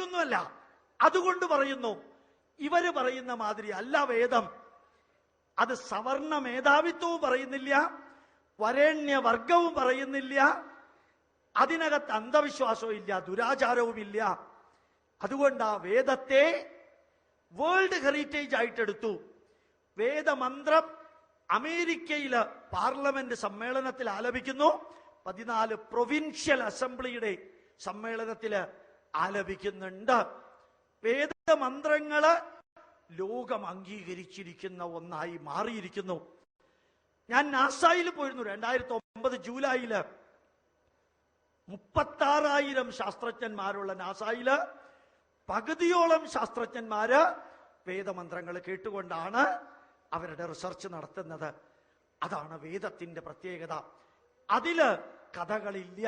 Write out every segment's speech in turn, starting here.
ഒന്നുമല്ല. അതുകൊണ്ട് പറയുന്നു, ഇവര് പറയുന്ന മാതിരി അല്ല വേദം. അത് സവർണ മേധാവിത്വവും പറയുന്നില്ല, വരേണ്യവർഗവും പറയുന്നില്ല, അതിനകത്ത് അന്ധവിശ്വാസവും ഇല്ല, ദുരാചാരവുമില്ല. അതുകൊണ്ട് ആ വേദത്തെ വേൾഡ് ഹെറിറ്റേജ് ആയിട്ടെടുത്തു. വേദമന്ത്രം അമേരിക്കയില് പാർലമെന്റ് സമ്മേളനത്തിൽ ആലപിക്കുന്നു, 14 പ്രൊവിൻഷ്യൽ അസംബ്ലിയുടെ സമ്മേളനത്തില് ആലപിക്കുന്നുണ്ട്. വേദമന്ത്രങ്ങള് ലോകം അംഗീകരിച്ചിരിക്കുന്ന ഒന്നായി മാറിയിരിക്കുന്നു. ഞാൻ നാസയിൽ പോയിരുന്നു 2009 ജൂലൈയില്. 36,000 ശാസ്ത്രജ്ഞന്മാരുള്ള നാസയില് പകുതിയോളം ശാസ്ത്രജ്ഞന്മാര് വേദമന്ത്രങ്ങൾ കേട്ടുകൊണ്ടാണ് അവരുടെ റിസർച്ച് നടത്തുന്നത്. അതാണ് വേദത്തിന്റെ പ്രത്യേകത. അതില് കഥകളില്ല,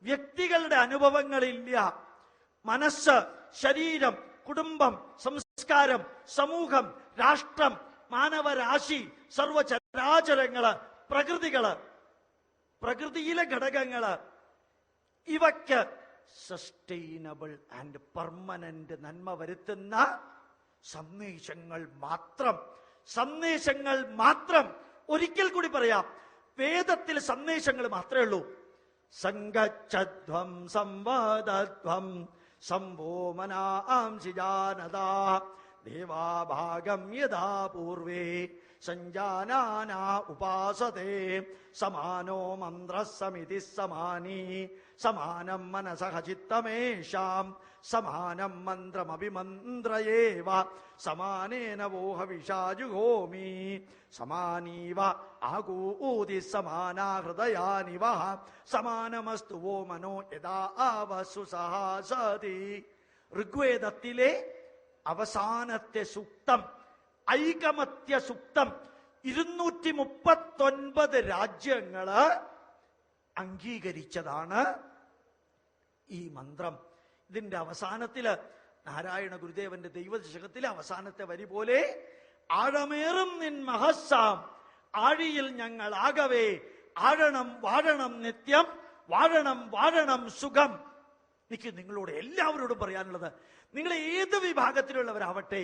വ്യക്തികളുടെ അനുഭവങ്ങളില്ല. മനസ്സ്, ശരീരം, കുടുംബം, സംസ്കാരം, സമൂഹം, രാഷ്ട്രം, മാനവരാശി, സർവചരാചരങ്ങള്, പ്രകൃതിയിലെ ഘടകങ്ങള്, ഇവയ്ക്ക് സസ്റ്റൈനബിൾ ആൻഡ് പെർമനന്റ് നന്മ വരുത്തുന്ന സന്ദേശങ്ങൾ മാത്രം. ഒരിക്കൽ കൂടി പറയാം, വേദത്തിൽ സന്ദേശങ്ങൾ മാത്രമേ ഉള്ളൂ. സംഗച്ഛധ്വം സംവാദധ്വം സംഭോമനാംസി ജാനതാ ദേവാഭാഗം യഥാ പൂർവേ സംജാനാനാ ഉപാസതേ സമാനോ മന്ത്രസമിതി സമാനീ സമാനം മനസഃ ചിത്തമേഷാം സമാനം മന്ത്രമഭിമന്ത്രയേവ സമാനേന വോഹ വിഷാജുഹോമി സമാനീവ ആകൂതി സമാനാ ഹൃദയാനിവ സമാനമസ്തു വോ മനോ യഥാ ആവസു സഹാസതി. ഋഗ്വേദത്തിലെ അവസാനത്തെ സൂക്തം, ഐകമത്യ സൂക്തം, 239 രാജ്യങ്ങള് അംഗീകരിച്ചതാണ് ഈ മന്ത്രം. ഇതിന്റെ അവസാനത്തില് നാരായണ ഗുരുദേവന്റെ ദൈവദശകത്തിലെ അവസാനത്തെ വരി പോലെ, ആഴമേറും നിൻ മഹസ്സാം ആഴിയിൽ ഞങ്ങൾ ആകവേ ആഴണം വാഴണം നിത്യം വാഴണം വാഴണം സുഖം. എനിക്ക് നിങ്ങളോട് എല്ലാവരോടും പറയാനുള്ളത്, നിങ്ങൾ ഏത് വിഭാഗത്തിലുള്ളവരാവട്ടെ,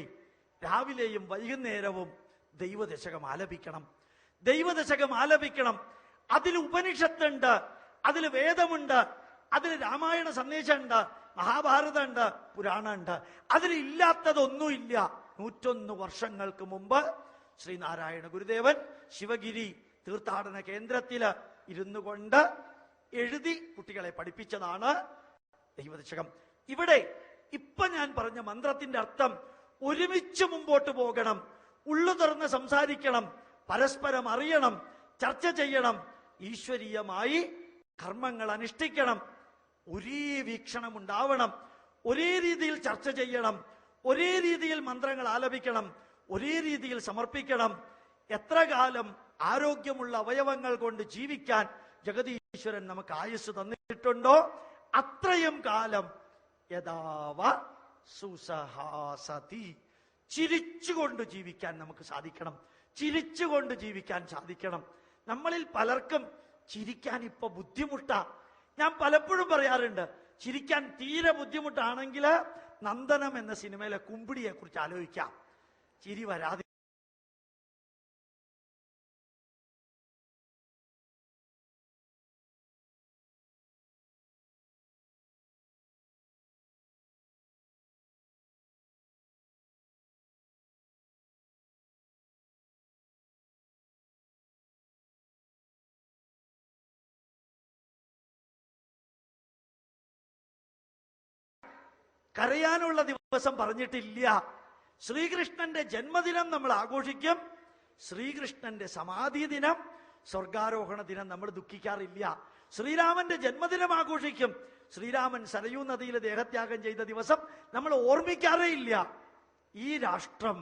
രാവിലെയും വൈകുന്നേരവും ദൈവദശകം ആലപിക്കണം. അതിൽ ഉപനിഷത്തുണ്ട്, അതിൽ വേദമുണ്ട്, അതിൽ രാമായണ സന്ദേശമുണ്ട്, മഹാഭാരതമുണ്ട്, പുരാണമുണ്ട്. അതിലില്ലാത്തതൊന്നുമില്ല. 101 വർഷങ്ങൾക്ക് മുമ്പ് ശ്രീനാരായണ ഗുരുദേവൻ ശിവഗിരി തീർത്ഥാടന കേന്ദ്രത്തില് ഇരുന്നു കൊണ്ട് എഴുതി കുട്ടികളെ പഠിപ്പിച്ചതാണ് ദൈവദശകം. ഇവിടെ ഇപ്പൊ ഞാൻ പറഞ്ഞ മന്ത്രത്തിന്റെ അർത്ഥം, ഒരുമിച്ച് മുമ്പോട്ട് പോകണം, ഉള്ളു തുറന്ന് സംസാരിക്കണം, പരസ്പരം അറിയണം, ചർച്ച ചെയ്യണം, ഈശ്വരീയമായി കർമ്മങ്ങൾ അനുഷ്ഠിക്കണം, ഒരേ വീക്ഷണം ഉണ്ടാവണം, ഒരേ രീതിയിൽ ചർച്ച ചെയ്യണം, ഒരേ രീതിയിൽ മന്ത്രങ്ങൾ ആലപിക്കണം, ഒരേ രീതിയിൽ സമർപ്പിക്കണം. എത്ര കാലം ആരോഗ്യമുള്ള അവയവങ്ങൾ കൊണ്ട് ജീവിക്കാൻ ജഗതീശ്വരൻ നമുക്ക് ആയുസ് തന്നിട്ടുണ്ടോ, അത്രയും കാലം യഥാവ സുസഹാസതി, ചിരിച്ചുകൊണ്ട് ജീവിക്കാൻ നമുക്ക് സാധിക്കണം, ചിരിച്ചുകൊണ്ട് ജീവിക്കാൻ സാധിക്കണം. നമ്മളിൽ പലർക്കും ചിരിക്കാൻ ഇപ്പൊ ബുദ്ധിമുട്ടാ. ഞാൻ പലപ്പോഴും പറയാറുണ്ട്, ചിരിക്കാൻ തീരെ ബുദ്ധിമുട്ടാണെങ്കിൽ നന്ദനം എന്ന സിനിമയിലെ കുമ്പിടിയെ കുറിച്ച് ആലോചിക്കാം. ചിരി വരാതെ കരയാനുള്ള ദിവസം പറഞ്ഞിട്ടില്ല. ശ്രീകൃഷ്ണന്റെ ജന്മദിനം നമ്മൾ ആഘോഷിക്കും, ശ്രീകൃഷ്ണന്റെ സമാധി ദിനം, സ്വർഗാരോഹണ ദിനം നമ്മൾ ദുഃഖിക്കാറില്ല. ശ്രീരാമന്റെ ജന്മദിനം ആഘോഷിക്കും, ശ്രീരാമൻ സരയൂ നദിയിൽ ദേഹത്യാഗം ചെയ്ത ദിവസം നമ്മൾ ഓർമ്മിക്കാറേ ഇല്ല. ഈ രാഷ്ട്രം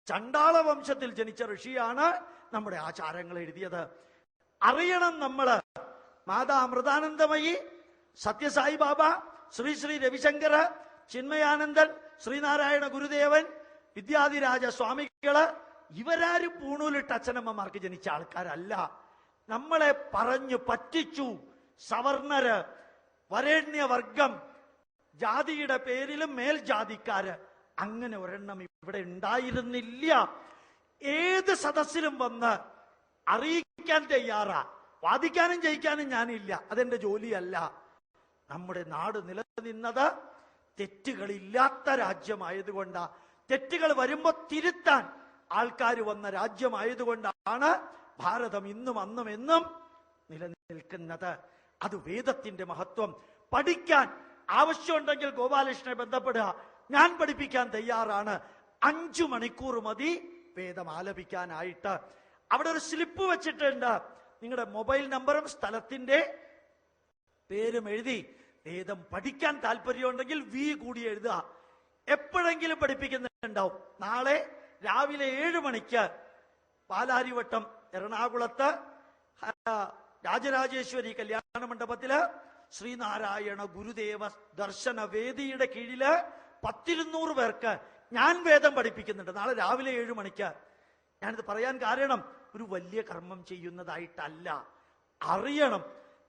ചണ്ടാള വംശത്തിൽ ജനിച്ച ഋഷിയാണ് നമ്മുടെ ആചാരങ്ങൾ എഴുതിയത്. അറിയണം നമ്മള് മാതാ അമൃതാനന്ദമയി, സത്യസായി ബാബ, ശ്രീ ശ്രീ രവിശങ്കർ, ചിന്മയാനന്ദൻ, ശ്രീനാരായണ ഗുരുദേവൻ, വിദ്യാധിരാജ സ്വാമികള്, ഇവരാരും പൂണൂലിട്ട് അച്ഛനമ്മമാർക്ക് ജനിച്ച ആൾക്കാരല്ല. നമ്മളെ പറഞ്ഞു പറ്റിച്ചു. സവർണര്, വരേണ്യവർഗം, ജാതിയുടെ പേരിലും മേൽജാതിക്കാര്, അങ്ങനെ ഒരെണ്ണം ഇവിടെ ഉണ്ടായിരുന്നില്ല. ഏത് സദസ്സിലും വന്ന് അറിയിക്കാൻ തയ്യാറാ. വാദിക്കാനും ജയിക്കാനും ഞാനില്ല, അതെന്റെ ജോലിയല്ല. നമ്മുടെ നാട് നിലനിന്നത് തെറ്റുകളില്ലാത്ത രാജ്യമായതുകൊണ്ടാ. തെറ്റുകൾ വരുമ്പോ തിരുത്താൻ ആൾക്കാർ വന്ന രാജ്യമായതുകൊണ്ടാണ് ഭാരതം ഇന്നും അന്നും എന്നും നിലനിൽക്കുന്നത്. അത് വേദത്തിന്റെ മഹത്വം. പഠിക്കാൻ ആവശ്യമുണ്ടെങ്കിൽ ഗോപാലകൃഷ്ണനെ ബന്ധപ്പെടുക, ഞാൻ പഠിപ്പിക്കാൻ തയ്യാറാണ്. 5 മണിക്കൂർ മതി വേദം ആലപിക്കാനായിട്ട്. അവിടെ ഒരു സ്ലിപ്പ് വെച്ചിട്ടുണ്ട്. നിങ്ങളുടെ മൊബൈൽ നമ്പറും സ്ഥലത്തിന്റെ പേരും എഴുതി വേദം പഠിക്കാൻ താല്പര്യമുണ്ടെങ്കിൽ വി കൂടി എഴുതുക. എപ്പോഴെങ്കിലും പഠിപ്പിക്കുന്നുണ്ടാവും. നാളെ രാവിലെ 7 മണിക്ക് പാലാരിവട്ടം എറണാകുളത്ത് രാജരാജേശ്വരി കല്യാണ മണ്ഡപത്തില് ശ്രീനാരായണ ഗുരുദേവ ദർശന വേദിയുടെ കീഴില് 100-200 പേർക്ക് ഞാൻ വേദം പഠിപ്പിക്കുന്നുണ്ട്. നാളെ രാവിലെ 7 മണിക്ക്. ഞാനിത് പറയാൻ കാരണം ഒരു വലിയ കർമ്മം ചെയ്യുന്നതായിട്ടല്ല. അറിയണം,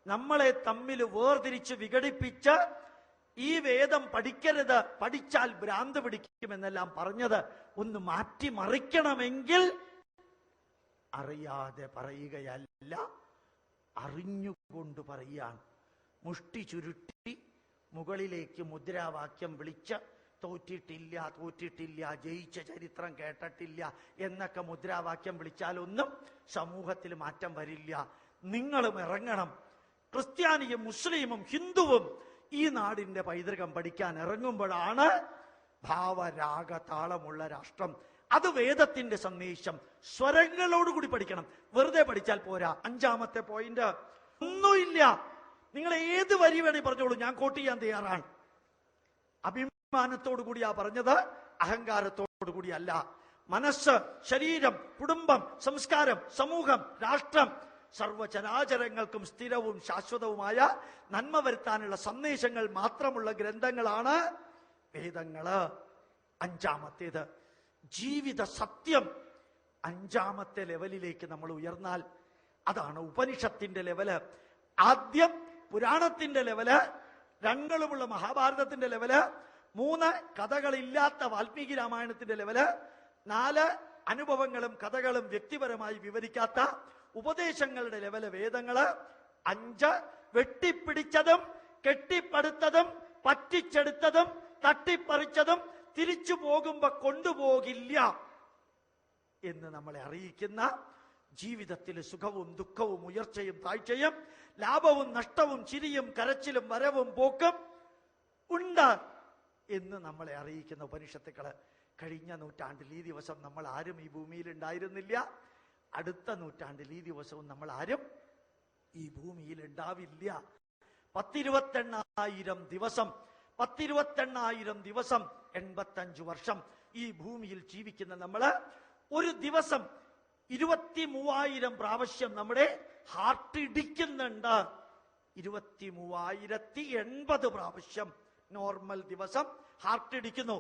നമ്മളെ തമ്മിൽ വേർതിരിച്ച് വിഘടിപ്പിച്ച് ഈ വേദം പഠിക്കരുത്, പഠിച്ചാൽ ഭ്രാന്ത് പിടിക്കുമെന്നെല്ലാം പറഞ്ഞത് ഒന്ന് മാറ്റിമറിക്കണമെങ്കിൽ അറിയാതെ പറയുകയല്ല, അറിഞ്ഞുകൊണ്ട് പറയാൻ. മുഷ്ടി ചുരുട്ടി മുകളിലേക്ക് മുദ്രാവാക്യം വിളിച്ച് തോറ്റിട്ടില്ല തോറ്റിട്ടില്ല, ജയിച്ച ചരിത്രം കേട്ടിട്ടില്ല എന്നൊക്കെ മുദ്രാവാക്യം വിളിച്ചാലൊന്നും സമൂഹത്തിൽ മാറ്റം വരില്ല. നിങ്ങളും ഇറങ്ങണം. ക്രിസ്ത്യാനിയും മുസ്ലിമും ഹിന്ദുവും ഈ നാടിന്റെ പൈതൃകം പഠിക്കാൻ ഇറങ്ങുമ്പോഴാണ് ഭാവരാഗ താളമുള്ള രാഷ്ട്രം. അത് വേദത്തിന്റെ സന്ദേശം. സ്വരങ്ങളോടുകൂടി പഠിക്കണം. വെറുതെ പഠിച്ചാൽ പോരാ. 5-ാമത്തെ പോയിന്റ്, ഒന്നുമില്ല. നിങ്ങൾ ഏത് വരി വേണേ പറഞ്ഞോളൂ, ഞാൻ കോട്ട് ചെയ്യാൻ തയ്യാറാണ്. അഭിമാനത്തോടു കൂടിയാ പറഞ്ഞത്, അഹങ്കാരത്തോടു കൂടിയല്ല. മനസ്സ്, ശരീരം, കുടുംബം, സംസ്കാരം, സമൂഹം, രാഷ്ട്രം, സർവചരാചരങ്ങൾക്കും സ്ഥിരവും ശാശ്വതവുമായ നന്മ വരുത്താനുള്ള സന്ദേശങ്ങൾ മാത്രമുള്ള ഗ്രന്ഥങ്ങളാണ് വേദങ്ങള്. 5-ാമത്തേത് ജീവിത സത്യം. 5-ാമത്തെ ലെവലിലേക്ക് നമ്മൾ ഉയർന്നാൽ അതാണ് ഉപനിഷത്തിന്റെ ലെവല്. ആദ്യം പുരാണത്തിന്റെ ലെവല്, 2 മഹാഭാരതത്തിന്റെ ലെവല്, 3 കഥകളില്ലാത്ത വാൽമീകി രാമായണത്തിന്റെ ലെവല്, 4 അനുഭവങ്ങളും കഥകളും വ്യക്തിപരമായി വിവരിക്കാത്ത ഉപദേശങ്ങളുടെ ലെവല് വേദങ്ങള്, 5 വെട്ടിപ്പിടിച്ചതും കെട്ടിപ്പടുത്തതും പറ്റിച്ചെടുത്തതും തട്ടിപ്പറിച്ചതും തിരിച്ചു പോകുമ്പോ കൊണ്ടുപോകില്ല എന്ന് നമ്മളെ അറിയിക്കുന്ന, ജീവിതത്തിൽ സുഖവും ദുഃഖവും ഉയർച്ചയും താഴ്ചയും ലാഭവും നഷ്ടവും ചിരിയും കരച്ചിലും വരവും പോക്കും ഉണ്ട് എന്ന് നമ്മളെ അറിയിക്കുന്ന ഉപനിഷത്തുക്കള്. കഴിഞ്ഞ നൂറ്റാണ്ടിൽ ഈ ദിവസം നമ്മൾ ആരും ഈ ഭൂമിയിൽ ഉണ്ടായിരുന്നില്ല. അടുത്ത നൂറ്റാണ്ടിൽ ഈ ദിവസവും നമ്മൾ ആരും ഈ ഭൂമിയിൽ ഉണ്ടാവില്ല. 10-28,000 ദിവസം, 10-28,000 ദിവസം, 85 വർഷം ഈ ഭൂമിയിൽ ജീവിക്കുന്ന നമ്മള് ഒരു ദിവസം 23,000 പ്രാവശ്യം നമ്മുടെ ഹാർട്ട് ഇടിക്കുന്നുണ്ട്. 23,080 പ്രാവശ്യം നോർമൽ ദിവസം ഹാർട്ട് ഇടിക്കുന്നു.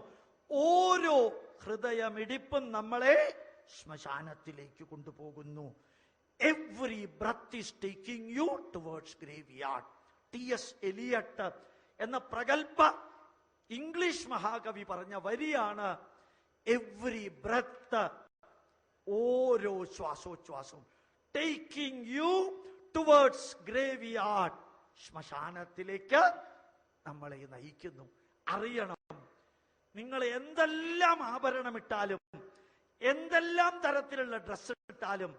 ഓരോ ഹൃദയമിടിപ്പും നമ്മളെ ശ്മശാനത്തിലേക്ക് കൊണ്ടുപോകുന്നു. Every breath is taking you towards graveyard. T.S. Eliot എന്ന പ്രഗൽഭ ഇംഗ്ലീഷ് മഹാകവി പറഞ്ഞ വരിയാണ് എവ്രി ബ്രത്ത്, ഓരോ ശ്വാസോച്ഛ്വാസവും ടേക്കിംഗ് യു ടുവേർഡ്സ് ഗ്രേവ്യാർഡ്, ശ്മശാനത്തിലേക്ക് നമ്മളെ നയിക്കുന്നു. അറിയണം, നിങ്ങൾ എന്തെല്ലാം ആഭരണമിട്ടാലും, എന്തെല്ലാം തരത്തിലുള്ള ഡ്രസ് ഇട്ടാലും,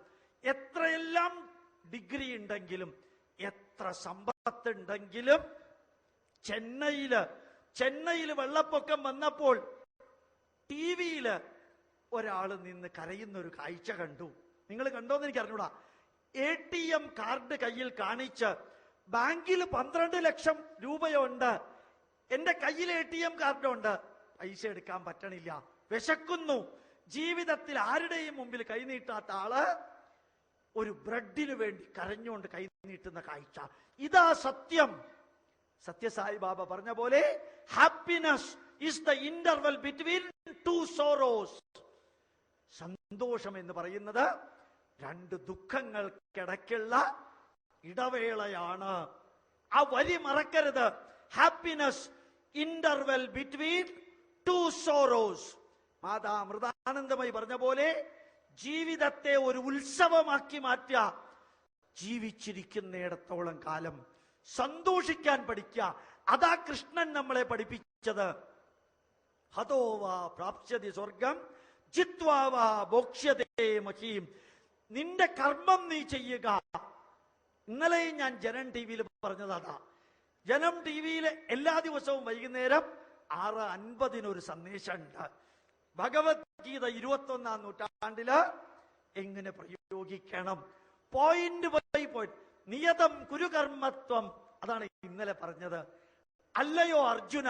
എത്രയെല്ലാം ഡിഗ്രി ഉണ്ടെങ്കിലും, എത്ര സമ്പത്തുണ്ടെങ്കിലും, ചെന്നൈയില് വെള്ളപ്പൊക്കം വന്നപ്പോൾ ടിവിയില് ഒരാള് നിന്ന് കരയുന്ന ഒരു കാഴ്ച കണ്ടു. നിങ്ങൾ കണ്ടോന്ന് എനിക്ക് അറിഞ്ഞൂടാ. ATM കാർഡ് കയ്യിൽ കാണിച്ച്, ബാങ്കിൽ 12 ലക്ഷം രൂപയുണ്ട്, എന്റെ കയ്യിൽ ATM കാർഡുണ്ട്, പൈസ എടുക്കാൻ പറ്റണില്ല, വിശക്കുന്നു. ജീവിതത്തിൽ ആരുടെയും മുമ്പിൽ കൈനീട്ടാത്ത ആള് ഒരു ബ്രെഡിന് വേണ്ടി കരഞ്ഞുകൊണ്ട് കൈ നീട്ടുന്ന കാഴ്ച. ഇതാ സത്യം. സത്യസായി ബാബ പറഞ്ഞ പോലെ happiness is the interval between two sorrows. സന്തോഷം എന്ന് പറയുന്നത് രണ്ട് ദുഃഖങ്ങൾക്കിടയ്ക്കുള്ള ഇടവേളയാണ്. ആ വരി മറക്കരുത്. Happiness interval between two sorrows. Mata Amritanandamayi പറഞ്ഞ പോലെ ജീവിതത്തെ ഒരു ഉത്സവമാക്കി മാറ്റുക. ജീവിച്ചിരിക്കുന്നിടത്തോളം കാലം സന്തോഷിക്കാൻ പഠിക്കുക. അതാ കൃഷ്ണൻ നമ്മളെ പഠിപ്പിച്ചത്. ഹതോവാ പ്രാപ്സ്യതി സ്വർഗം ജിത്വാവാ ഭോക്ഷ്യതേ മഹീം. നിന്റെ കർമ്മം നീ ചെയ്യുക. ഇന്നലെയും ഞാൻ ജനം ടി വിയിൽ പറഞ്ഞതാ. ജനം ടി വിയിൽ എല്ലാ ദിവസവും വൈകുന്നേരം 6:50 ഒരു സന്ദേശമുണ്ട്. ഭഗവത്ഗീത 21-ാം നൂറ്റാണ്ടില് എങ്ങനെ പ്രയോഗിക്കണം, പോയിന്റ് ബൈ പോയിന്റ്. നിയതം കുരുകർമ്മത്വം, അതാണ് ഇന്നലെ പറഞ്ഞത്. അല്ലയോ അർജുന,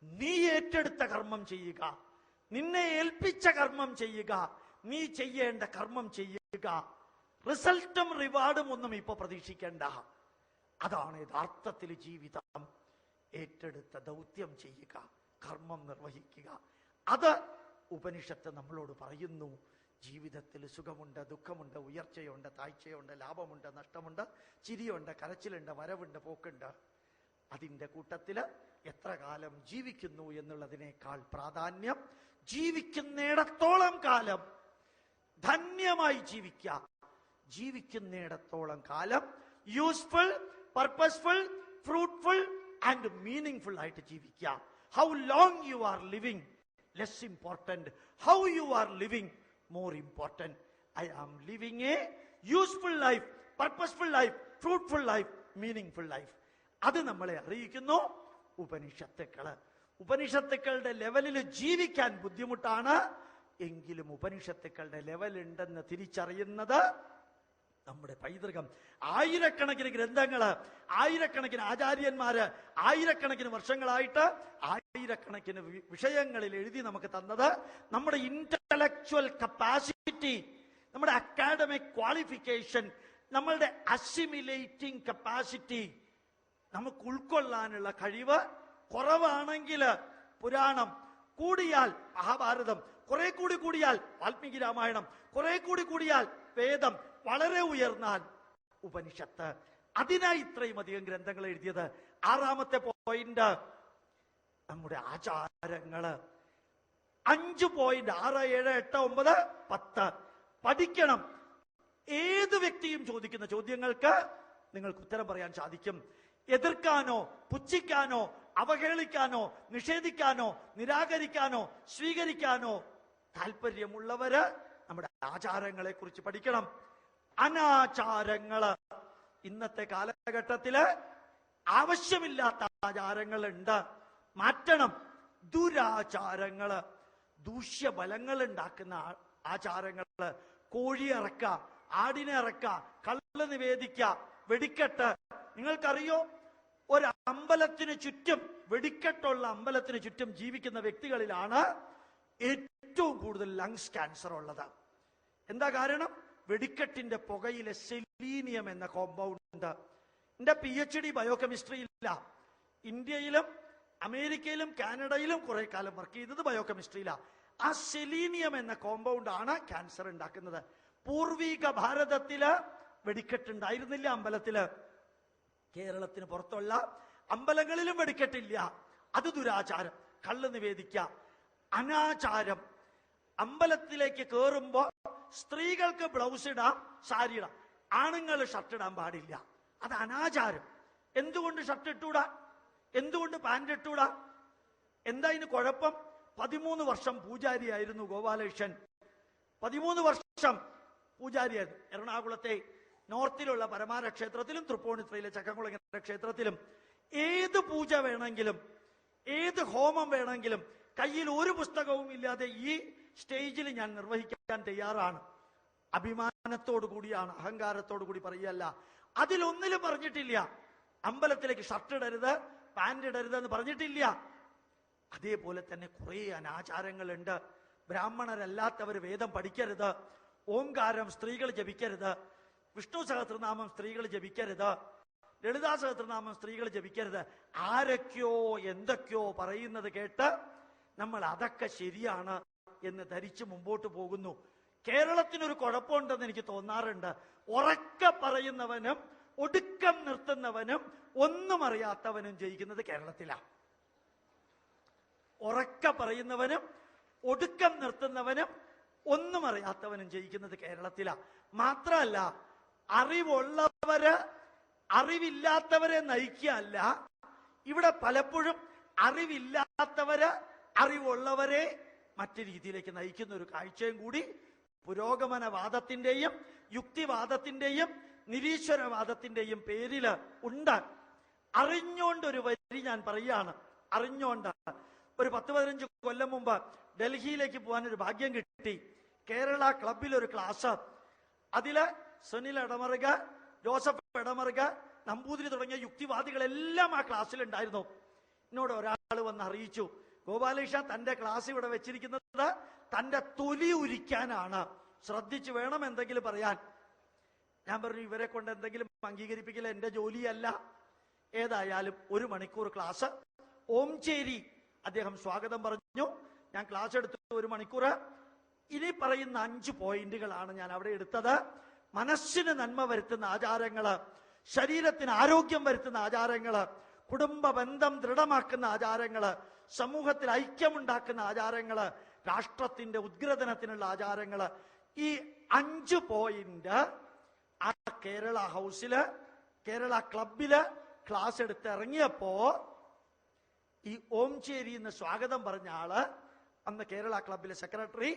നീ ഏറ്റെടുത്ത കർമ്മം ചെയ്യുക, നിന്നെ ഏൽപ്പിച്ച കർമ്മം ചെയ്യുക, നീ ചെയ്യേണ്ട കർമ്മം ചെയ്യുക. റിസൾട്ടും റിവാർഡും ഒന്നും ഇപ്പൊ പ്രതീക്ഷിക്കേണ്ട. അതാണ് യഥാർത്ഥത്തിൽ ജീവിതം. ഏറ്റെടുത്ത ദൗത്യം ചെയ്യുക, കർമ്മം നിർവഹിക്കുക. അത് ഉപനിഷത്ത് നമ്മളോട് പറയുന്നു. ജീവിതത്തിൽ സുഖമുണ്ട്, ദുഃഖമുണ്ട്, ഉയർച്ചയുണ്ട്, താഴ്ചയുണ്ട്, ലാഭമുണ്ട്, നഷ്ടമുണ്ട്, ചിരിയുണ്ട്, കരച്ചിലുണ്ട്, വരവുണ്ട്, പോക്കുണ്ട്. അതിൻ്റെ കൂട്ടത്തില് എത്ര കാലം ജീവിക്കുന്നു എന്നുള്ളതിനേക്കാൾ പ്രാധാന്യം ജീവിക്കുന്നിടത്തോളം കാലം ധന്യമായി ജീവിക്കുക. ജീവിക്കുന്നിടത്തോളം കാലം useful, purposeful, fruitful and meaningful ആയിട്ട് ജീവിക്കുക. How long you are living less important, how you are living more important. I am living a useful life, purposeful life, fruitful life, meaningful life. അത് നമ്മളെ അറിയിക്കുന്നു ഉപനിഷത്തുക്കള്. ഉപനിഷത്തുക്കളുടെ ലെവലിൽ ജീവിക്കാൻ ബുദ്ധിമുട്ടാണ്. എങ്കിലും ഉപനിഷത്തുക്കളുടെ ലെവൽ ഉണ്ടെന്ന് തിരിച്ചറിയുന്നത് നമ്മുടെ പൈതൃകം. ആയിരക്കണക്കിന് ഗ്രന്ഥങ്ങള്, ആയിരക്കണക്കിന് ആചാര്യന്മാര് ആയിരക്കണക്കിന് വർഷങ്ങളായിട്ട് ആയിരക്കണക്കിന് വിഷയങ്ങളിൽ എഴുതി നമുക്ക് തന്നത് നമ്മുടെ ഇന്റലക്ച്വൽ കപ്പാസിറ്റി, നമ്മുടെ അക്കാഡമിക് ക്വാളിഫിക്കേഷൻ, നമ്മളുടെ അസിമിലേറ്റിംഗ് കപ്പാസിറ്റി, നമുക്ക് ഉൾക്കൊള്ളാനുള്ള കഴിവ് കുറവാണെങ്കിൽ പുരാണം, കൂടിയാൽ മഹാഭാരതം, കുറെ കൂടി കൂടിയാൽ വാൽമീകി രാമായണം, കുറെ കൂടി കൂടിയാൽ വേദം, വളരെ ഉയർന്നാൽ ഉപനിഷത്ത്. അതിനായി ഇത്രയും അധികം ഗ്രന്ഥങ്ങൾ എഴുതിയത്. 6ാമത്തെ പോയിന്റ് നമ്മുടെ ആചാരങ്ങള്. 5 പോയിന്റ് 6, 7, 8, 9, 10 പഠിക്കണം. ഏത് വ്യക്തിയും ചോദിക്കുന്ന ചോദ്യങ്ങൾക്ക് നിങ്ങൾക്ക് ഉത്തരം പറയാൻ സാധിക്കും. എതിർക്കാനോ പുച്ഛിക്കാനോ അവഹേളിക്കാനോ നിഷേധിക്കാനോ നിരാകരിക്കാനോ സ്വീകരിക്കാനോ താല്പര്യമുള്ളവര് നമ്മുടെ ആചാരങ്ങളെ കുറിച്ച് പഠിക്കണം. അനാചാരങ്ങള്, ഇന്നത്തെ കാലഘട്ടത്തില് ആവശ്യമില്ലാത്ത ആചാരങ്ങളുണ്ട്, മാറ്റണം. ദുരാചാരങ്ങള്, ദൂഷ്യഫലങ്ങൾ ഉണ്ടാക്കുന്ന ആചാരങ്ങള്, കോഴി ഇറക്ക, ആടിനെ ഇറക്ക, കള്ള് നിവേദിക്ക, വെടിക്കെട്ട്. നിങ്ങൾക്കറിയോ, ഒരു അമ്പലത്തിന് ചുറ്റും, വെടിക്കെട്ടുള്ള അമ്പലത്തിന് ചുറ്റും ജീവിക്കുന്ന വ്യക്തികളിലാണ് ഏറ്റവും കൂടുതൽ ലങ്സ് ക്യാൻസർ ഉള്ളത്. എന്താ കാരണം? വെടിക്കെട്ടിന്റെ പുകയിലെ സെലീനിയം എന്ന കോമ്പൗണ്ട്. എന്റെ PhD ബയോകെമിസ്ട്രിയില്ല. ഇന്ത്യയിലും അമേരിക്കയിലും കാനഡയിലും കുറെ കാലം വർക്ക് ചെയ്തത് ബയോകെമിസ്ട്രിയിലാണ്. ആ സെലീനിയം എന്ന കോമ്പൗണ്ട് ആണ് ക്യാൻസർ ഉണ്ടാക്കുന്നത്. പൂർവിക ഭാരതത്തില് വെടിക്കെട്ടുണ്ടായിരുന്നില്ല അമ്പലത്തില്. കേരളത്തിന് പുറത്തുള്ള അമ്പലങ്ങളിലും വെടിക്കെട്ടില്ല. അത് ദുരാചാരം. കള്ള് നിവേദിക്ക, അനാചാരം. അമ്പലത്തിലേക്ക് കയറുമ്പോ സ്ത്രീകൾക്ക് ബ്ലൗസ് ഇടാം, സാരി ഇടാം, ആണുങ്ങൾ ഷർട്ട് ഇടാൻ പാടില്ല. അത് അനാചാരം. എന്തുകൊണ്ട് ഷർട്ട് ഇട്ടൂടാ? എന്തുകൊണ്ട് പാന്റ് ഇട്ടൂടാ? എന്താ ഇതിന് കുഴപ്പം? 13 വർഷം പൂജാരിയായിരുന്നു ഗോപാലകൃഷ്ണൻ. 13 വർഷം പൂജാരിയായിരുന്നു. എറണാകുളത്തെ നോർത്തിലുള്ള പരമാര ക്ഷേത്രത്തിലും തൃപ്പൂണിത്തുറയിലെ ചക്കംകുളങ്ങര ക്ഷേത്രത്തിലും ഏത് പൂജ വേണമെങ്കിലും, ഏത് ഹോമം വേണമെങ്കിലും കയ്യിൽ ഒരു പുസ്തകവും ഇല്ലാതെ ഈ സ്റ്റേജിൽ ഞാൻ നിർവഹിക്കാൻ തയ്യാറാണ്. അഭിമാനത്തോടു കൂടിയാണ്, അഹങ്കാരത്തോടു കൂടി പറയല്ല. അതിലൊന്നിലും പറഞ്ഞിട്ടില്ല അമ്പലത്തിലേക്ക് ഷർട്ട് ഇടരുത്, പാന്റ് ഇടരുത് എന്ന് പറഞ്ഞിട്ടില്ല. അതേപോലെ തന്നെ കുറെ അനാചാരങ്ങളുണ്ട്. ബ്രാഹ്മണരല്ലാത്തവർ വേദം പഠിക്കരുത്, ഓംകാരം സ്ത്രീകൾ ജപിക്കരുത്, വിഷ്ണു സഹസ്രനാമം സ്ത്രീകൾ ജപിക്കരുത്, ലളിതാ സഹസ്രനാമം സ്ത്രീകൾ ജപിക്കരുത്. ആരൊക്കെയോ എന്തൊക്കെയോ പറയുന്നത് കേട്ട് നമ്മൾ അതൊക്കെ ശരിയാണ് എന്ന് ധരിച്ച് മുമ്പോട്ട് പോകുന്നു. കേരളത്തിനൊരു കുഴപ്പമുണ്ടെന്ന് എനിക്ക് തോന്നാറുണ്ട്. ഉറക്കെ പറയുന്നവനും ഒടുക്കം നിർത്തുന്നവനും ഒന്നും അറിയാത്തവനും ജയിക്കുന്നത് കേരളത്തിലാണ്. ഉറക്കെ പറയുന്നവനും ഒടുക്കം നിർത്തുന്നവനും ഒന്നും അറിയാത്തവനും ജയിക്കുന്നത് കേരളത്തിലാണ്. മാത്രമല്ല, അറിവുള്ളവര് അറിവില്ലാത്തവരെ നയിക്കുകയല്ല, ഇവിടെ പലപ്പോഴും അറിവില്ലാത്തവര് അറിവുള്ളവരെ മറ്റു രീതിയിലേക്ക് നയിക്കുന്ന ഒരു കാഴ്ചയും കൂടി പുരോഗമനവാദത്തിന്റെയും യുക്തിവാദത്തിന്റെയും നിരീശ്വരവാദത്തിന്റെയും പേരില് ഉണ്ട്. അറിഞ്ഞോണ്ടൊരു വരി ഞാൻ പറയുകയാണ്. അറിഞ്ഞോണ്ട് ഒരു 10-15 കൊല്ലം മുമ്പ് ഡൽഹിയിലേക്ക് പോകാൻ ഒരു ഭാഗ്യം കിട്ടി. കേരള ക്ലബിൽ ഒരു ക്ലാസ്, അതില് സുനിൽ എടമറുക, ജോസഫ് എടമറുക, നമ്പൂതിരി തുടങ്ങിയ യുക്തിവാദികളെല്ലാം ആ ക്ലാസ്സിൽ ഉണ്ടായിരുന്നു. എന്നോട് ഒരാൾ വന്ന് അറിയിച്ചു, ഗോപാലകൃഷ്ണ തന്റെ ക്ലാസ് ഇവിടെ വെച്ചിരിക്കുന്നത് തന്റെ തൊലി ഉരിക്കാനാണ്, ശ്രദ്ധിച്ചു വേണം എന്തെങ്കിലും പറയാൻ. ഞാൻ പറഞ്ഞു, ഇവരെ കൊണ്ട് എന്തെങ്കിലും അംഗീകരിപ്പിക്കൽ എന്റെ ജോലിയല്ല. ഏതായാലും 1 മണിക്കൂർ ക്ലാസ്. ഓംചേരി അദ്ദേഹം സ്വാഗതം പറഞ്ഞു. ഞാൻ ക്ലാസ് എടുത്തു 1 മണിക്കൂർ. ഇനി പറയുന്ന 5 പോയിന്റുകളാണ് ഞാൻ അവിടെ എടുത്തത്. മനസ്സിന് നന്മ വരുത്തുന്ന ആചാരങ്ങള്, ശരീരത്തിന് ആരോഗ്യം വരുത്തുന്ന ആചാരങ്ങള്, കുടുംബ ബന്ധം ദൃഢമാക്കുന്ന ആചാരങ്ങള്, സമൂഹത്തിൽ ഐക്യമുണ്ടാക്കുന്ന ആചാരങ്ങള്, രാഷ്ട്രത്തിന്റെ ഉദ്ഗ്രഥനത്തിനുള്ള ആചാരങ്ങള്. ഈ 5 പോയിന്റ് ആ കേരള ഹൗസില്, കേരള ക്ലബില് ക്ലാസ് എടുത്ത് ഇറങ്ങിയപ്പോ ഈ ഓംചേരി എന്ന് സ്വാഗതം പറഞ്ഞ ആള്, അന്ന് കേരള ക്ലബിലെ സെക്രട്ടറി,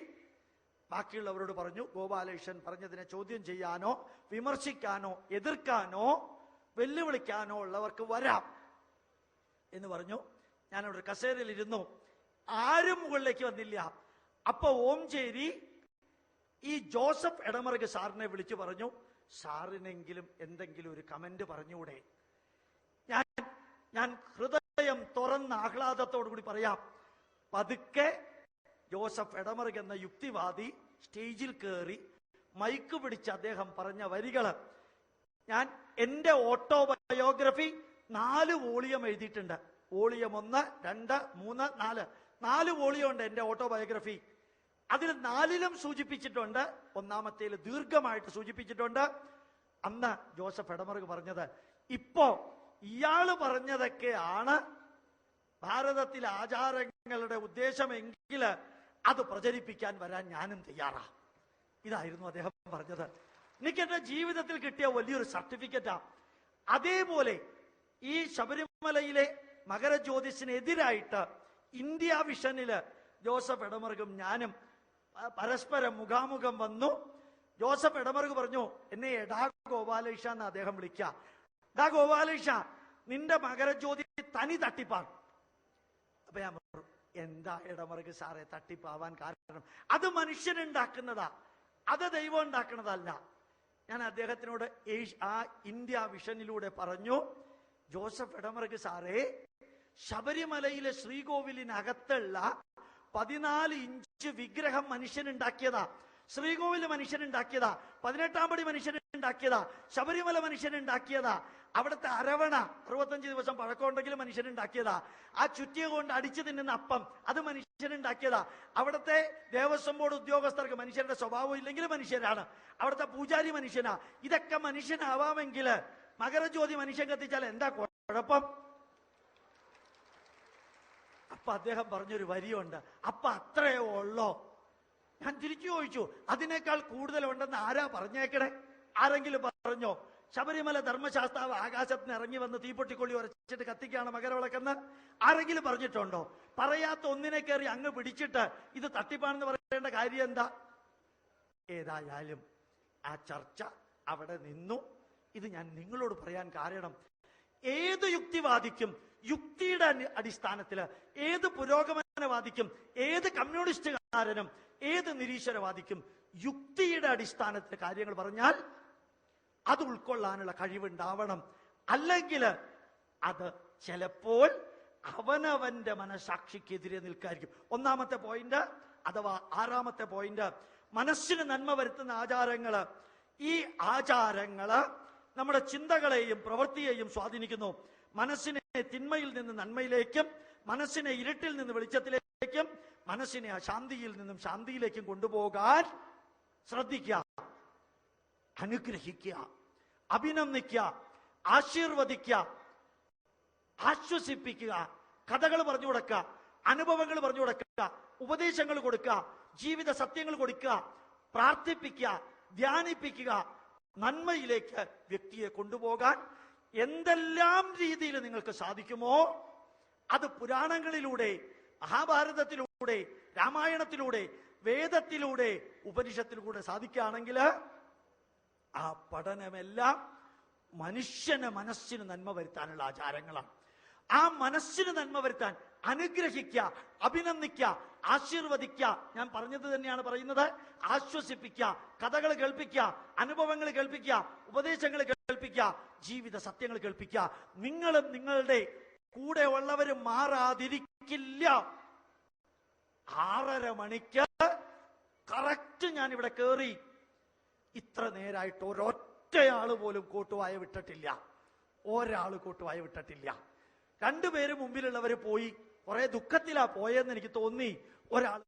ബാക്കിയുള്ളവരോട് പറഞ്ഞു, ഗോപാലകൃഷ്ണൻ പറഞ്ഞതിനെ ചോദ്യം ചെയ്യാനോ വിമർശിക്കാനോ എതിർക്കാനോ വെല്ലുവിളിക്കാനോ ഉള്ളവർക്ക് വരാം എന്ന് പറഞ്ഞു. ഞാനവിടെ കസേരയിൽ ഇരുന്നു. ആരും മുകളിലേക്ക് വന്നില്ല. അപ്പൊ ഓംചേരി ഈ ജോസഫ് എടമറുക സാറിനെ വിളിച്ചു പറഞ്ഞു, സാറിനെങ്കിലും എന്തെങ്കിലും ഒരു കമന്റ് പറഞ്ഞുകൂടെ? ഞാൻ ഹൃദയം തുറന്ന ആഹ്ലാദത്തോടു കൂടി പറയാം. പതുക്കെ ജോസഫ് എടമറുക എന്ന യുക്തിവാദി സ്റ്റേജിൽ കയറി മൈക്ക് പിടിച്ച് അദ്ദേഹം പറഞ്ഞ വരികള്, ഞാൻ എന്റെ ഓട്ടോബയോഗ്രഫി 4 വോളിയം എഴുതിയിട്ടുണ്ട്. വോളിയം 1, 2, 3, 4 4 വോളിയം ഉണ്ട് എന്റെ ഓട്ടോബയോഗ്രഫി. അതിൽ 4ലും സൂചിപ്പിച്ചിട്ടുണ്ട്, 1-ാമത്തേൽ ദീർഘമായിട്ട് സൂചിപ്പിച്ചിട്ടുണ്ട്. അന്ന് ജോസഫ് എടമറുക പറഞ്ഞത്, ഇപ്പോ ഇയാള് പറഞ്ഞതൊക്കെയാണ് ഭാരതത്തിലെ ആചാരങ്ങളുടെ ഉദ്ദേശമെങ്കിൽ അത് പ്രചരിപ്പിക്കാൻ വരാൻ ഞാനും തയ്യാറാ. ഇതായിരുന്നു അദ്ദേഹം പറഞ്ഞത്. എനിക്കെന്റെ ജീവിതത്തിൽ കിട്ടിയ വലിയൊരു സർട്ടിഫിക്കറ്റാ. അതേപോലെ ഈ ശബരിമലയിലെ മകരജ്യോതിസിനെതിരായിട്ട് ഇന്ത്യ വിഷനില് ജോസഫ് എടമറുകും ഞാനും പരസ്പരം മുഖാമുഖം വന്നു. ജോസഫ് എടമറുക പറഞ്ഞു, എന്നെ എടാ ഗോപാലകൃഷ്ണ എന്ന് അദ്ദേഹം വിളിക്ക. ഡാ ഗോപാലകൃഷ്ണ, നിന്റെ മകരജ്യോതി തനി തട്ടിപ്പാണ്. അപ്പൊ ഞാൻ പറഞ്ഞു, എന്താ എടമറുക സാറെ തട്ടിപ്പാവാൻ കാരണം? അത് മനുഷ്യനുണ്ടാക്കുന്നതാ, അത് ദൈവം ഉണ്ടാക്കുന്നതല്ല. ഞാൻ അദ്ദേഹത്തിനോട് ആ ഇന്ത്യ വിഷനിലൂടെ പറഞ്ഞു, ജോസഫ് എടമറുക സാറേ, ശബരിമലയിലെ ശ്രീകോവിലിനകത്തുള്ള 14 ഇഞ്ച് വിഗ്രഹം മനുഷ്യനുണ്ടാക്കിയതാ. ശ്രീകോവിൽ മനുഷ്യനുണ്ടാക്കിയതാ, 18-ാം പടി മനുഷ്യനുണ്ടാക്കിയതാ, ശബരിമല മനുഷ്യനുണ്ടാക്കിയതാ, അവിടുത്തെ അരവണ 65 ദിവസം പഴക്കമുണ്ടെങ്കിലും മനുഷ്യനുണ്ടാക്കിയതാ, ആ ചുറ്റിയ കൊണ്ട് അടിച്ചു തിന്നുന്ന അപ്പം അത് മനുഷ്യനുണ്ടാക്കിയതാ, അവിടുത്തെ ദേവസ്വം ബോർഡ് ഉദ്യോഗസ്ഥർക്ക് മനുഷ്യരുടെ സ്വഭാവം ഇല്ലെങ്കിൽ മനുഷ്യരാണ്, അവിടുത്തെ പൂജാരി മനുഷ്യനാ. ഇതൊക്കെ മനുഷ്യനാവാമെങ്കിൽ മകരജ്യോതി മനുഷ്യൻ കത്തിച്ചാൽ എന്താ കുഴപ്പം? അപ്പൊ അദ്ദേഹം പറഞ്ഞൊരു വരിയുണ്ട്, അപ്പൊ അത്രയേ ഉള്ളോ? ഞാൻ തിരിച്ചു ചോദിച്ചു, അതിനേക്കാൾ കൂടുതലുണ്ടെന്ന് ആരാ പറഞ്ഞേക്കണേ? ആരെങ്കിലും പറഞ്ഞോ? ശബരിമല ധർമ്മശാസ്താവ് ആകാശത്തിന് ഇറങ്ങി വന്ന് തീപ്പൊട്ടിക്കൊള്ളി ഉരച്ചിട്ട് കത്തിക്കാണ് മകരവിളക്കെന്ന് ആരെങ്കിലും പറഞ്ഞിട്ടുണ്ടോ? പറയാത്ത ഒന്നിനെ കയറി അങ്ങ് പിടിച്ചിട്ട് ഇത് തട്ടിപ്പാണെന്ന് പറയേണ്ട കാര്യം എന്താ? ഏതായാലും ആ ചർച്ച അവിടെ നിന്നു. ഇത് ഞാൻ നിങ്ങളോട് പറയാൻ കാരണം, ഏത് യുക്തിവാദിക്കും യുക്തിയുടെ അടിസ്ഥാനത്തില്, ഏത് പുരോഗമനവാദിക്കും, ഏത് കമ്മ്യൂണിസ്റ്റുകാരനും, ഏത് നിരീശ്വരവാദിക്കും യുക്തിയുടെ അടിസ്ഥാനത്തിൽ കാര്യങ്ങൾ പറഞ്ഞാൽ അത് ഉൾക്കൊള്ളാനുള്ള കഴിവുണ്ടാവണം. അല്ലെങ്കിൽ അത് ചിലപ്പോൾ അവനവന്റെ മനസാക്ഷിക്കെതിരെ നിൽക്കായിരിക്കും. 1-ാമത്തെ പോയിന്റ് അഥവാ 6-ാമത്തെ പോയിന്റ്, മനസ്സിന് നന്മ വരുത്തുന്ന ആചാരങ്ങള്. ഈ ആചാരങ്ങള് നമ്മുടെ ചിന്തകളെയും പ്രവൃത്തിയെയും സ്വാധീനിക്കുന്നു. മനസ്സിനെ തിന്മയിൽ നിന്ന് നന്മയിലേക്കും, മനസ്സിനെ ഇരുട്ടിൽ നിന്ന് വെളിച്ചത്തിലേക്കും, മനസ്സിനെ അശാന്തിയിൽ നിന്നും ശാന്തിയിലേക്കും കൊണ്ടുപോകാൻ ശ്രദ്ധിക്കുക, അനുഗ്രഹിക്കുക, അഭിനന്ദിക്കുക, ആശീർവദിക്കുക, ആശ്വസിപ്പിക്കുക, കഥകൾ പറഞ്ഞു കൊടുക്കുക, അനുഭവങ്ങൾ പറഞ്ഞു കൊടുക്കുക, ഉപദേശങ്ങൾ കൊടുക്കുക, ജീവിത സത്യങ്ങൾ കൊടുക്കുക, പ്രാർത്ഥിപ്പിക്കുക, ധ്യാനിപ്പിക്കുക, നന്മയിലേക്ക് വ്യക്തിയെ കൊണ്ടുപോകാൻ എന്തെല്ലാം രീതിയിൽ നിങ്ങൾക്ക് സാധിക്കുമോ അത് പുരാണങ്ങളിലൂടെ, മഹാഭാരതത്തിലൂടെ, രാമായണത്തിലൂടെ, വേദത്തിലൂടെ, ഉപനിഷത്തിലൂടെ സാധിക്കുകയാണെങ്കിൽ ആ പഠനമെല്ലാം മനുഷ്യന് മനസ്സിന് നന്മ വരുത്താനുള്ള ആചാരങ്ങളാണ്. ആ മനസ്സിന് നന്മ വരുത്താൻ അനുഗ്രഹിക്കുക, അഭിനന്ദിക്കുക, ആശീർവദിക്കുക. ഞാൻ പറഞ്ഞത് തന്നെയാണ് പറയുന്നത്. ആശ്വസിപ്പിക്കുക, കഥകൾ കേൾപ്പിക്കുക, അനുഭവങ്ങൾ കേൾപ്പിക്കുക, ഉപദേശങ്ങൾ കേൾപ്പിക്കുക, ജീവിത സത്യങ്ങൾ കേൾപ്പിക്കുക. നിങ്ങളും നിങ്ങളുടെ കൂടെ ഉള്ളവരും മാറാതിരിക്കില്ല. 6:30 മണിക്ക് കറക്റ്റ് ഞാൻ ഇവിടെ കയറി. ഇത്ര നേരായിട്ട് ഒരൊറ്റയാള് പോലും കോട്ടുവായ വിട്ടിട്ടില്ല. ഒരാള് കോട്ടുവായ വിട്ടിട്ടില്ല. 2 പേര് മുമ്പിലുള്ളവര് പോയി. കുറെ ദുഃഖത്തിലാ പോയെന്ന് എനിക്ക് തോന്നി. ഒരാൾ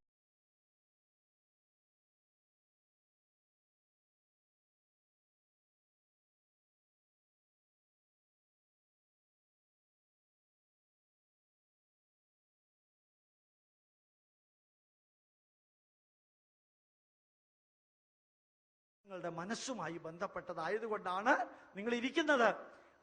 നിങ്ങളുടെ മനസ്സുമായി ബന്ധപ്പെട്ടതായതുകൊണ്ടാണ് നിങ്ങൾ ഇരിക്കുന്നത്.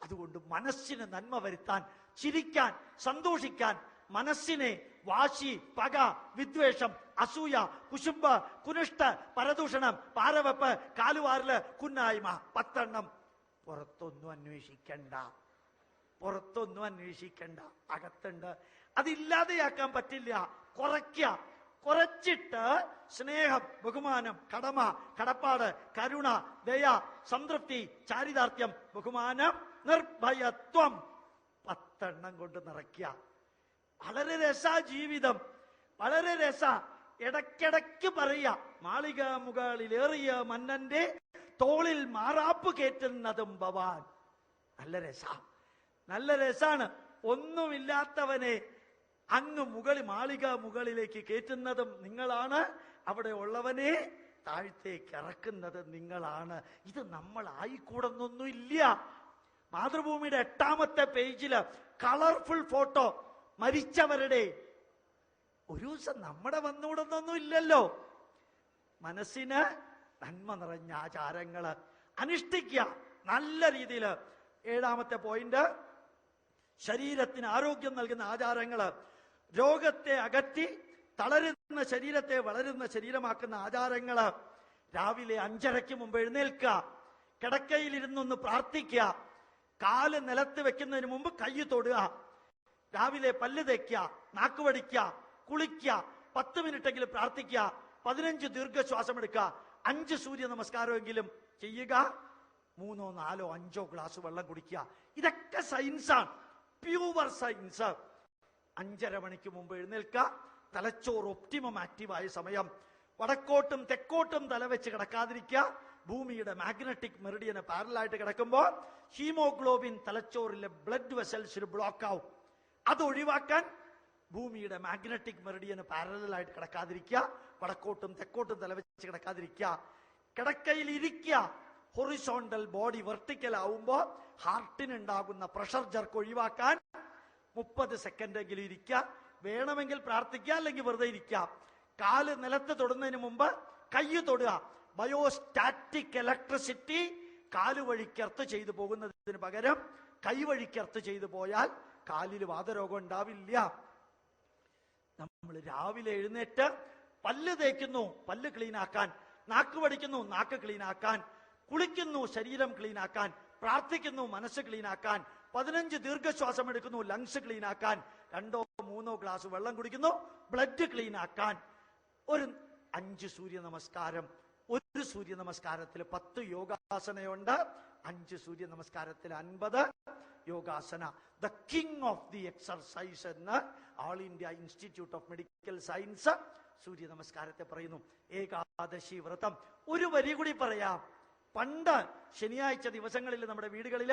അതുകൊണ്ട് മനസ്സിന് നന്മ വരുത്താൻ, ചിരിക്കാൻ, സന്തോഷിക്കാൻ, മനസ്സിനെ വാശി, പക, വിദ്വേഷം, അസൂയ, കുശുമ്പ്, കുനിഷ്ട്, പരദൂഷണം, പാരവെപ്പ്, കാലുവാരല്, കുന്നായ്മ 10 എണ്ണം. പുറത്തൊന്നും അന്വേഷിക്കണ്ട, പുറത്തൊന്നും അന്വേഷിക്കണ്ട, അകത്തുണ്ട്. അതില്ലാതെയാക്കാൻ പറ്റില്ല. കുറയ്ക്കുക. കുറച്ചിട്ട് സ്നേഹം, ബഹുമാനം, കടമ, കടപ്പാട്, കരുണ, ദയ, സംതൃപ്തി, ചാരിതാർത്ഥ്യം, ബഹുമാനം, നിർഭയത്വം 10 എണ്ണം കൊണ്ട് നിറയ്ക്കുക. വളരെ രസ ജീവിതം, വളരെ രസ. ഇടയ്ക്കിടയ്ക്ക് പറയുക, മാളിക മുകളിലേറിയ മന്നന്റെ തോളിൽ മാറാപ്പ് കയറ്റുന്നതും ഭവാൻ. നല്ല രസ, നല്ല രസാണ്. ഒന്നുമില്ലാത്തവനെ അങ്ങ് മാളിക മുകളിലേക്ക് കയറ്റുന്നതും നിങ്ങളാണ്. അവിടെ ഉള്ളവനെ താഴത്തേക്ക് ഇറക്കുന്നത് നിങ്ങളാണ്. ഇത് നമ്മൾ ആയിക്കൂടുന്നൊന്നുമില്ല. മാതൃഭൂമിയുടെ 8ാമത്തെ പേജില് കളർഫുൾ ഫോട്ടോ മരിച്ചവരുടെ. ഒരു ദിവസം നമ്മുടെ വന്നുകൂടുന്നൊന്നും ഇല്ലല്ലോ. മനസ്സിന് നന്മ നിറഞ്ഞ ആചാരങ്ങള് അനുഷ്ഠിക്കുക നല്ല രീതിയിൽ. 7ാമത്തെ പോയിന്റ്, ശരീരത്തിന് ആരോഗ്യം നൽകുന്ന ആചാരങ്ങള്. രോഗത്തെ അകറ്റി തളരുന്ന ശരീരത്തെ വളരുന്ന ശരീരമാക്കുന്ന ആചാരങ്ങള്. രാവിലെ 5:30 മുമ്പ് എഴുന്നേൽക്കുക, കിടക്കയിലിരുന്നൊന്ന് പ്രാർത്ഥിക്കുക, കാല് നിലത്ത് വെക്കുന്നതിന് മുമ്പ് കൈ തൊടുക, രാവിലെ പല്ല് തേക്കുക, നാക്കുവടിക്കുക, കുളിക്കുക, 10 മിനിറ്റെങ്കിലും പ്രാർത്ഥിക്കുക, 15 ദീർഘശ്വാസം എടുക്കുക, 5 സൂര്യ നമസ്കാരമെങ്കിലും ചെയ്യുക, 3, 4, 5 ഗ്ലാസ് വെള്ളം കുടിക്കുക. ഇതൊക്കെ സയൻസാണ്, പ്യൂവർ സയൻസ്. 5:30 മണിക്ക് മുമ്പ് എഴുന്നേൽക്കുക. തലച്ചോറ് ഒപ്റ്റിമം ആക്റ്റീവായ സമയം. വടക്കോട്ടും തെക്കോട്ടും തലവെച്ച് കിടക്കാതിരിക്കുക. ഭൂമിയുടെ മാഗ്നറ്റിക് മെറിഡിയന് പാരലായിട്ട് കിടക്കുമ്പോൾ ഹീമോഗ്ലോബിൻ തലച്ചോറിലെ ബ്ലഡ് വെസൽസിന് ബ്ലോക്ക് ആവും. അത് ഒഴിവാക്കാൻ ഭൂമിയുടെ മാഗ്നറ്റിക് മെറിഡിയന് പാരലായിട്ട് കിടക്കാതിരിക്കുക. വടക്കോട്ടും തെക്കോട്ടും തലവെച്ച് കിടക്കാതിരിക്കുക. കിടക്കയിൽ ഇരിക്കുക. ഹൊറിസോണ്ടൽ ബോഡി വെർട്ടിക്കൽ ആവുമ്പോൾ ഹാർട്ടിനുണ്ടാകുന്ന പ്രഷർ ജർക്ക് ഒഴിവാക്കാൻ 30 സെക്കൻഡെങ്കിലും ഇരിക്കുക. വേണമെങ്കിൽ പ്രാർത്ഥിക്കുക, അല്ലെങ്കിൽ വെറുതെ ഇരിക്കുക. കാല് നിലത്ത് തൊടുന്നതിന് മുമ്പ് കൈ തൊടുക. ബയോസ്റ്റാറ്റിക് ഇലക്ട്രിസിറ്റി കാലുവഴിക്കർത്ത് ചെയ്തു പോകുന്നതിന് പകരം കൈവഴിക്കർത്ത് ചെയ്തു പോയാൽ കാലിൽ വാതരോഗം ഉണ്ടാവില്ല. നമ്മൾ രാവിലെ എഴുന്നേറ്റ് പല്ല് തേക്കുന്നു, പല്ല് ക്ലീൻ ആക്കാൻ. നാക്ക് വടിക്കുന്നു, നാക്ക് ക്ലീൻ ആക്കാൻ. കുളിക്കുന്നു, ശരീരം ക്ലീൻ ആക്കാൻ. പ്രാർത്ഥിക്കുന്നു, മനസ്സ് ക്ലീൻ ആക്കാൻ. 15 ദീർഘശ്വാസം എടുക്കുന്നു, ലങ്സ് ക്ലീൻ ആക്കാൻ. 2-3 ഗ്ലാസ് വെള്ളം കുടിക്കുന്നു, ബ്ലഡ് ക്ലീൻ ആക്കാൻ. ഒരു 5 സൂര്യ നമസ്കാരം. ഒരു സൂര്യ നമസ്കാരത്തിൽ 10 യോഗാസനയുണ്ട്. 5 സൂര്യ നമസ്കാരത്തിൽ 50 yogasana. The king of the exercise എന്ന് all India institute of medical science Surya നമസ്കാരത്തെ പറയുന്നു. ഏകാദശി വ്രതം. ഒരു വരി കൂടി പറയാം. പണ്ട് ശനിയാഴ്ച ദിവസങ്ങളിൽ നമ്മുടെ വീടുകളിൽ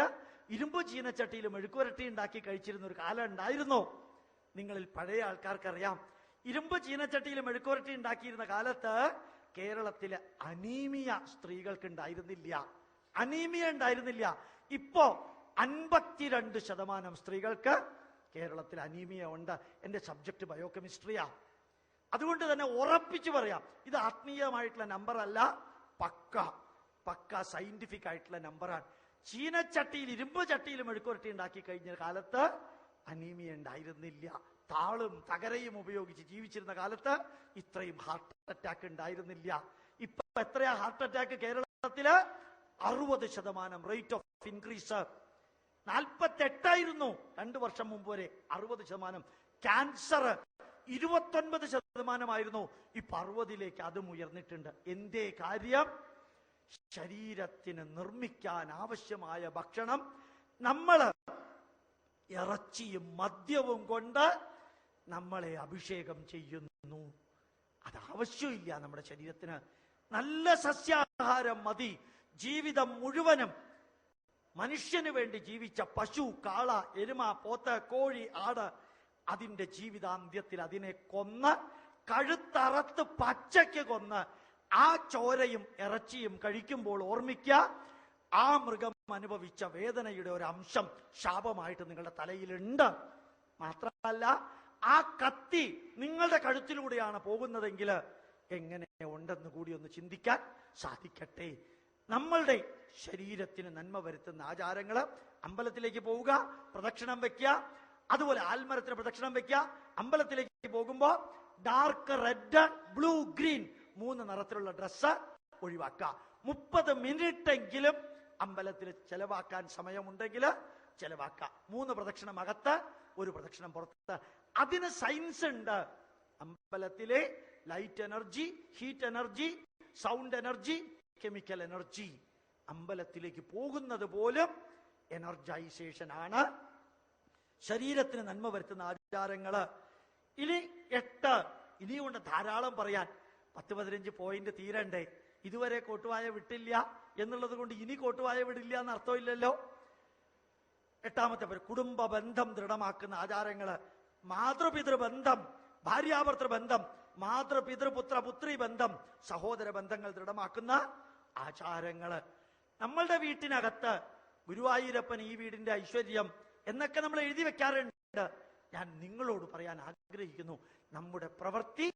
ഇരുമ്പ് ചീനച്ചട്ടിയിൽ മെഴുക്കുവരട്ടി ഉണ്ടാക്കി കഴിച്ചിരുന്ന ഒരു കാലം ഉണ്ടായിരുന്നു. നിങ്ങളിൽ പഴയ ആൾക്കാർക്കറിയാം, ഇരുമ്പ് ചീനച്ചട്ടിയിൽ മെഴുക്കുവരട്ടി ഉണ്ടാക്കിയിരുന്ന കാലത്ത് കേരളത്തിലെ അനീമിയ സ്ത്രീകൾക്ക് ഉണ്ടായിരുന്നില്ല. അനീമിയ ഉണ്ടായിരുന്നില്ല. ഇപ്പോ 52% സ്ത്രീകൾക്ക് കേരളത്തിൽ അനീമിയ ഉണ്ട്. എന്റെ സബ്ജക്ട് ബയോകെമിസ്ട്രിയാ. അതുകൊണ്ട് തന്നെ ഉറപ്പിച്ചു പറയാം, ഇത് ആത്മീയമായിട്ടുള്ള നമ്പർ അല്ല, പക്ക സയന്റിഫിക് ആയിട്ടുള്ള നമ്പറാണ്. ചീനച്ചട്ടിയിൽ ഇരുമ്പ് ചട്ടിയിൽ മെഴുക്കുവരട്ടി ഉണ്ടാക്കി കഴിഞ്ഞ കാലത്ത് അനീമിയ ഉണ്ടായിരുന്നില്ല. താളും തകരയും ഉപയോഗിച്ച് ജീവിച്ചിരുന്ന കാലത്ത് ഇത്രയും ഹാർട്ട് അറ്റാക്ക് ഉണ്ടായിരുന്നില്ല. ഇപ്പൊ എത്രയാ ഹാർട്ട് അറ്റാക്ക് കേരളത്തില്? 60% റേറ്റ് ഓഫ് ഇൻക്രീസ്. 48 2 വർഷം മുമ്പ് വരെ. 60%. ക്യാൻസർ 29% ഇപ്പൊ 60 അതും ഉയർന്നിട്ടുണ്ട്. എന്തേ കാര്യം? ശരീരത്തിന് നിർമ്മിക്കാൻ ആവശ്യമായ ഭക്ഷണം നമ്മൾ ഇറച്ചിയും മദ്യവും കൊണ്ട് നമ്മളെ അഭിഷേകം ചെയ്യുന്നു. അത് ആവശ്യമില്ല നമ്മുടെ ശരീരത്തിന്. നല്ല സസ്യാഹാരം മതി. ജീവിതം മുഴുവനും മനുഷ്യന് വേണ്ടി ജീവിച്ച പശു, കാള, എരുമ, പോത്ത്, കോഴി, ആട്, അതിന്റെ ജീവിതാന്ത്യത്തിൽ അതിനെ കൊന്ന് കഴുത്തറത്ത് പച്ചയ്ക്ക് കൊന്ന് ആ ചോരയും ഇറച്ചിയും കഴിക്കുമ്പോൾ ഓർമ്മിക്കുക, ആ മൃഗം അനുഭവിച്ച വേദനയുടെ ഒരു അംശം ശാപമായിട്ട് നിങ്ങളുടെ തലയിലുണ്ട്. മാത്രമല്ല, ആ കത്തി നിങ്ങളുടെ കഴുത്തിലൂടെയാണ് പോകുന്നതെങ്കിൽ എങ്ങനെ ഉണ്ടെന്ന് കൂടി ഒന്ന് ചിന്തിക്കാൻ സാധിക്കട്ടെ. നമ്മളുടെ ശരീരത്തിന് നന്മ വരുത്തുന്ന ആചാരങ്ങള്: അമ്പലത്തിലേക്ക് പോവുക, പ്രദക്ഷിണം വെക്കുക, അതുപോലെ ആൽമരത്തിന് പ്രദക്ഷിണം വെക്കുക. അമ്പലത്തിലേക്ക് പോകുമ്പോ ഡാർക്ക് റെഡ്, ബ്ലൂ, ഗ്രീൻ 3 നിറത്തിലുള്ള ഡ്രസ്സ് ഒഴിവാക്കുക. 30 മിനിറ്റ് എങ്കിലും അമ്പലത്തിൽ ചെലവാക്കാൻ സമയമുണ്ടെങ്കിൽ ചെലവാക്കുക. 3 പ്രദക്ഷിണം അകത്ത്, 1 പ്രദക്ഷിണം പുറത്ത്. അതിന് സയൻസ് ഉണ്ട്. അമ്പലത്തിലെ light energy, heat energy, sound energy, chemical energy. അമ്പലത്തിലേക്ക് പോകുന്നത് പോലും എനർജൈസേഷൻ ആണ്. ശരീരത്തിന് നന്മ വരുത്തുന്ന ആചാരങ്ങള് ഇനി 8. ഇനിയുണ്ട് ധാരാളം പറയാൻ. 10-15 പോയിന്റ് തീരണ്ടേ. ഇതുവരെ കോട്ടുവായ വിട്ടില്ല എന്നുള്ളത് കൊണ്ട് ഇനി കോട്ടുവായ വിടില്ല എന്ന് അർത്ഥമില്ലല്ലോ. 8ാമത്തെ കുടുംബ ബന്ധം ദൃഢമാക്കുന്ന ആചാരങ്ങള്: മാതൃപിതൃബന്ധം, ഭാര്യാഭർത്തൃബന്ധം, മാതൃപിതൃപുത്ര പുത്രി ബന്ധം, സഹോദര ബന്ധങ്ങൾ ദൃഢമാക്കുന്ന ആചാരങ്ങള്. നമ്മളുടെ വീട്ടിനകത്ത് ഗുരുവായൂരപ്പൻ ഈ വീടിന്റെ ഐശ്വര്യം എന്നൊക്കെ നമ്മൾ എഴുതി വെക്കാറുണ്ട്. ഞാൻ നിങ്ങളോട് പറയാൻ ആഗ്രഹിക്കുന്നു, നമ്മുടെ പ്രവൃത്തി